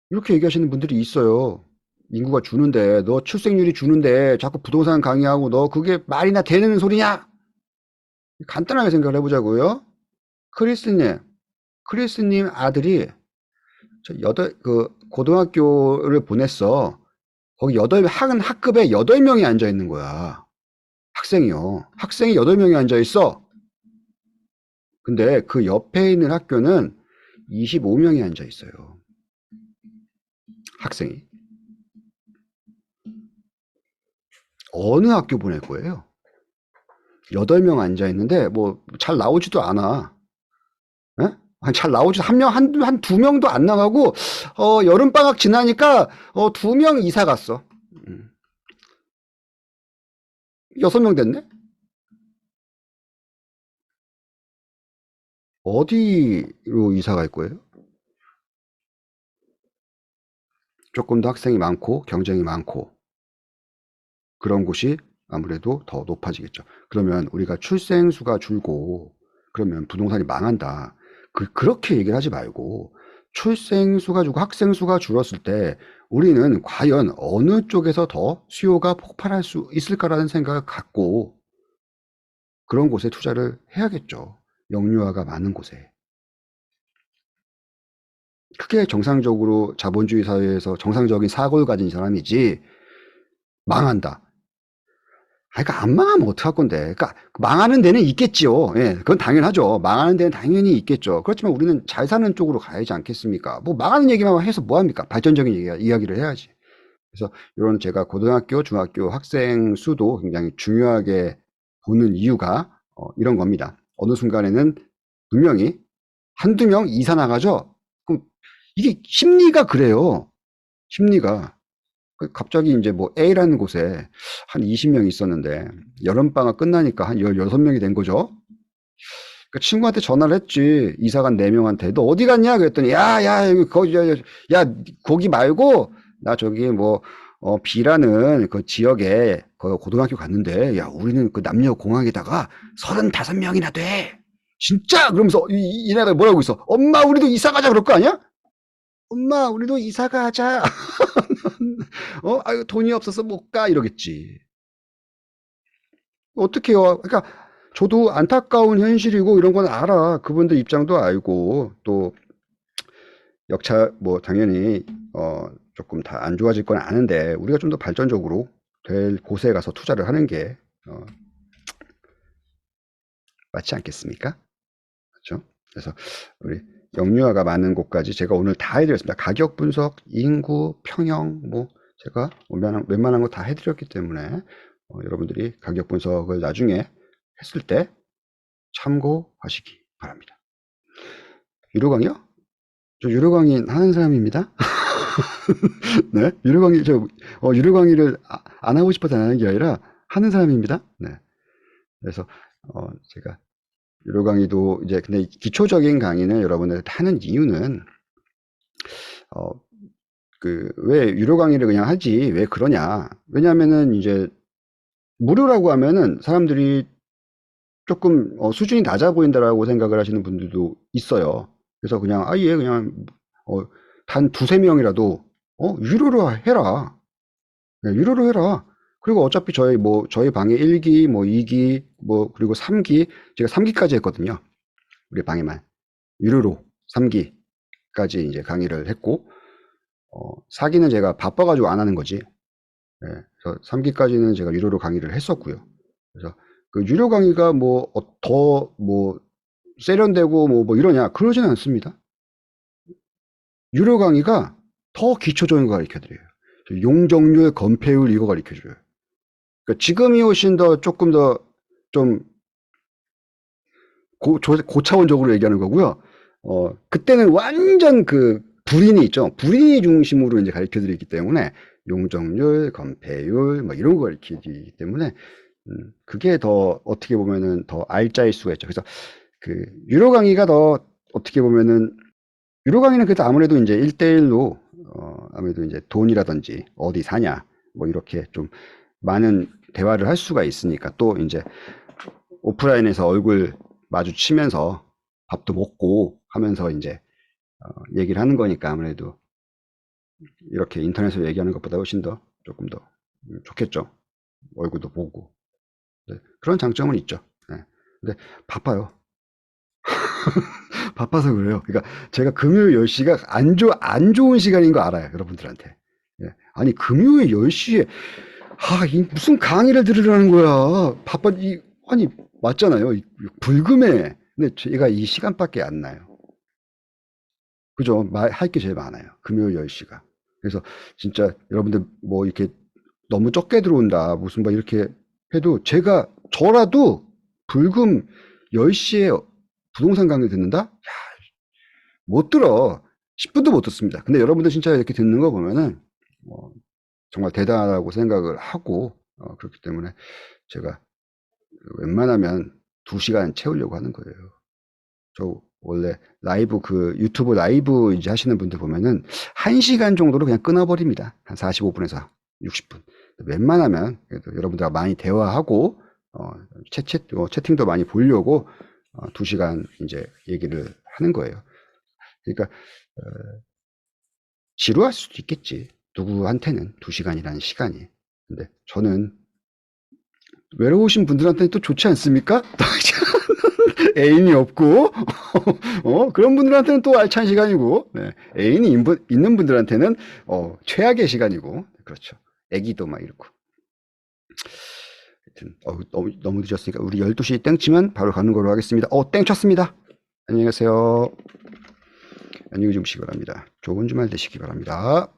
이렇게 얘기하시는 분들이 있어요. 인구가 주는데 너 출생률이 주는데 자꾸 부동산 강의하고 너 그게 말이나 되는 소리냐? 간단하게 생각을 해보자고요. 크리스님 아들이 그 고등학교를 보냈어. 거기 학급에 8명이 앉아 있는 거야. 학생이요. 학생이 8명이 앉아 있어. 근데 그 옆에 있는 학교는 25명이 앉아 있어요. 학생이. 어느 학교 보낼 거예요? 8명 앉아 있는데 뭐 잘 나오지도 않아. 에? 잘 나오지도 한 2명도 안 나가고 여름방학 지나니까 2명 이사 갔어. 6명 됐네? 어디로 이사 갈 거예요? 조금 더 학생이 많고 경쟁이 많고 그런 곳이 아무래도 더 높아지겠죠. 그러면 우리가 출생수가 줄고 그러면 부동산이 망한다. 그렇게 얘기를 하지 말고 출생수가 줄고 학생수가 줄었을 때 우리는 과연 어느 쪽에서 더 수요가 폭발할 수 있을까라는 생각을 갖고 그런 곳에 투자를 해야겠죠. 영유아가 많은 곳에. 그게 정상적으로 자본주의 사회에서 정상적인 사고를 가진 사람이지 망한다. 그러니까 안 망하면 어떡할 건데. 그러니까 망하는 데는 있겠지요. 예, 그건 당연하죠. 망하는 데는 당연히 있겠죠. 그렇지만 우리는 잘 사는 쪽으로 가야지 않겠습니까? 뭐 망하는 얘기만 해서 뭐 합니까? 발전적인 이야기를 해야지. 그래서 이런 제가 고등학교, 중학교 학생 수도 굉장히 중요하게 보는 이유가 이런 겁니다. 어느 순간에는 분명히 한두 명 이사 나가죠. 그럼 이게 심리가 그래요. 심리가. 갑자기 이제 뭐 A라는 곳에 한 20명 있었는데 여름방학 끝나니까 한 16명이 된 거죠. 그 친구한테 전화를 했지. 이사간 4명한테. 너 어디 갔냐? 그랬더니 거기 말고 나 저기 뭐 B라는 그 지역에 그 고등학교 갔는데 야 우리는 그 남녀 공학에다가 35명이나 돼. 진짜? 그러면서 이 애가 뭐라고 있어? 엄마 우리도 이사 가자 그럴 거 아니야? 엄마 우리도 이사 가자. 아유 돈이 없어서 못 가 이러겠지. 어떡해요. 그러니까 저도 안타까운 현실이고 이런 건 알아. 그분들 입장도 알고 또 역차 뭐 당연히 조금 다 안 좋아질 건 아는데 우리가 좀 더 발전적으로 될 곳에 가서 투자를 하는 게 맞지 않겠습니까? 그렇죠? 그래서 우리 영유아가 많은 곳까지 제가 오늘 다 해드렸습니다. 가격 분석, 인구, 평형 뭐 제가 웬만한 거 다 해드렸기 때문에 여러분들이 가격 분석을 나중에 했을 때 참고하시기 바랍니다. 유료 강의요? 저 유료 강의 하는 사람입니다. 네, 유료 강의 유료 강의를 안 하고 싶어서 안 하는 게 아니라 하는 사람입니다. 네, 그래서 제가 유료 강의도 이제 근데 기초적인 강의는 여러분들 하는 이유는 왜 유료 강의를 그냥 하지 왜 그러냐, 왜냐면은 이제 무료라고 하면은 사람들이 조금 수준이 낮아 보인다라고 생각을 하시는 분들도 있어요. 그래서 그냥 아예 그냥 단 두세 명이라도 유료로 해라. 네, 유료로 해라. 그리고 어차피 저희 방에 1기, 뭐 2기, 뭐 그리고 3기, 제가 3기까지 했거든요. 우리 방에만 유료로 3기까지 이제 강의를 했고 4기는 제가 바빠가지고 안 하는 거지. 예, 그래서 3기까지는 제가 유료로 강의를 했었고요. 그래서 그 유료 강의가 더 세련되고 뭐 이러냐 그러지는 않습니다. 유료 강의가 더 기초적인 거 가르쳐 드려요. 용적률, 건폐율 이거 가르쳐 줘요. 그러니까 지금이 훨씬 더 조금 더 좀 고차원적으로 얘기하는 거고요. 그때는 완전 그 불인이 있죠. 불인이 중심으로 이제 가르쳐 드리기 때문에 용적률, 건폐율 뭐 이런 거 가르쳐 드리기 때문에 그게 더 어떻게 보면은 더 알짜일 수가 있죠. 그래서 그 유료 강의가 더 어떻게 보면은 유료 강의는 그래도 아무래도 이제 1대1로 아무래도 이제 돈이라든지 어디 사냐 뭐 이렇게 좀 많은 대화를 할 수가 있으니까 또 이제 오프라인에서 얼굴 마주치면서 밥도 먹고 하면서 이제 얘기를 하는 거니까 아무래도 이렇게 인터넷으로 얘기하는 것보다 훨씬 더 조금 더 좋겠죠. 얼굴도 보고. 네, 그런 장점은 있죠. 네. 근데 바빠요. 바빠서 그래요. 그러니까 제가 금요일 10시가 안 좋은 시간인 거 알아요. 여러분들한테. 예. 아니, 금요일 10시에, 무슨 강의를 들으라는 거야. 아니, 맞잖아요. 불금에. 근데 제가 이 시간밖에 안 나요. 그죠? 할 게 제일 많아요. 금요일 10시가. 그래서 진짜 여러분들 뭐 이렇게 너무 적게 들어온다. 무슨 뭐 이렇게 해도 저라도 불금 10시에 부동산 강의 듣는다? 못 들어. 10분도 못 듣습니다. 근데 여러분들 진짜 이렇게 듣는 거 보면은 정말 대단하다고 생각을 하고 그렇기 때문에 제가 웬만하면 2시간 채우려고 하는 거예요. 저 원래 유튜브 라이브 이제 하시는 분들 보면은 1시간 정도로 그냥 끊어버립니다. 한 45분에서 60분. 웬만하면 그래도 여러분들과 많이 대화하고 채팅도 많이 보려고 2시간 이제 얘기를 하는 거예요. 그러니까 지루할 수도 있겠지. 누구한테는 2시간이라는 시간이. 근데 저는 외로우신 분들한테는 또 좋지 않습니까? 애인이 없고, 그런 분들한테는 또 알찬 시간이고, 네. 애인이 있는 분들한테는, 최악의 시간이고, 그렇죠. 애기도 막 이렇고. 하여튼, 너무 늦었으니까, 우리 12시 땡 치면 바로 가는 걸로 하겠습니다. 땡 쳤습니다. 안녕히 가세요. 안녕히 주무시기 바랍니다. 좋은 주말 되시기 바랍니다.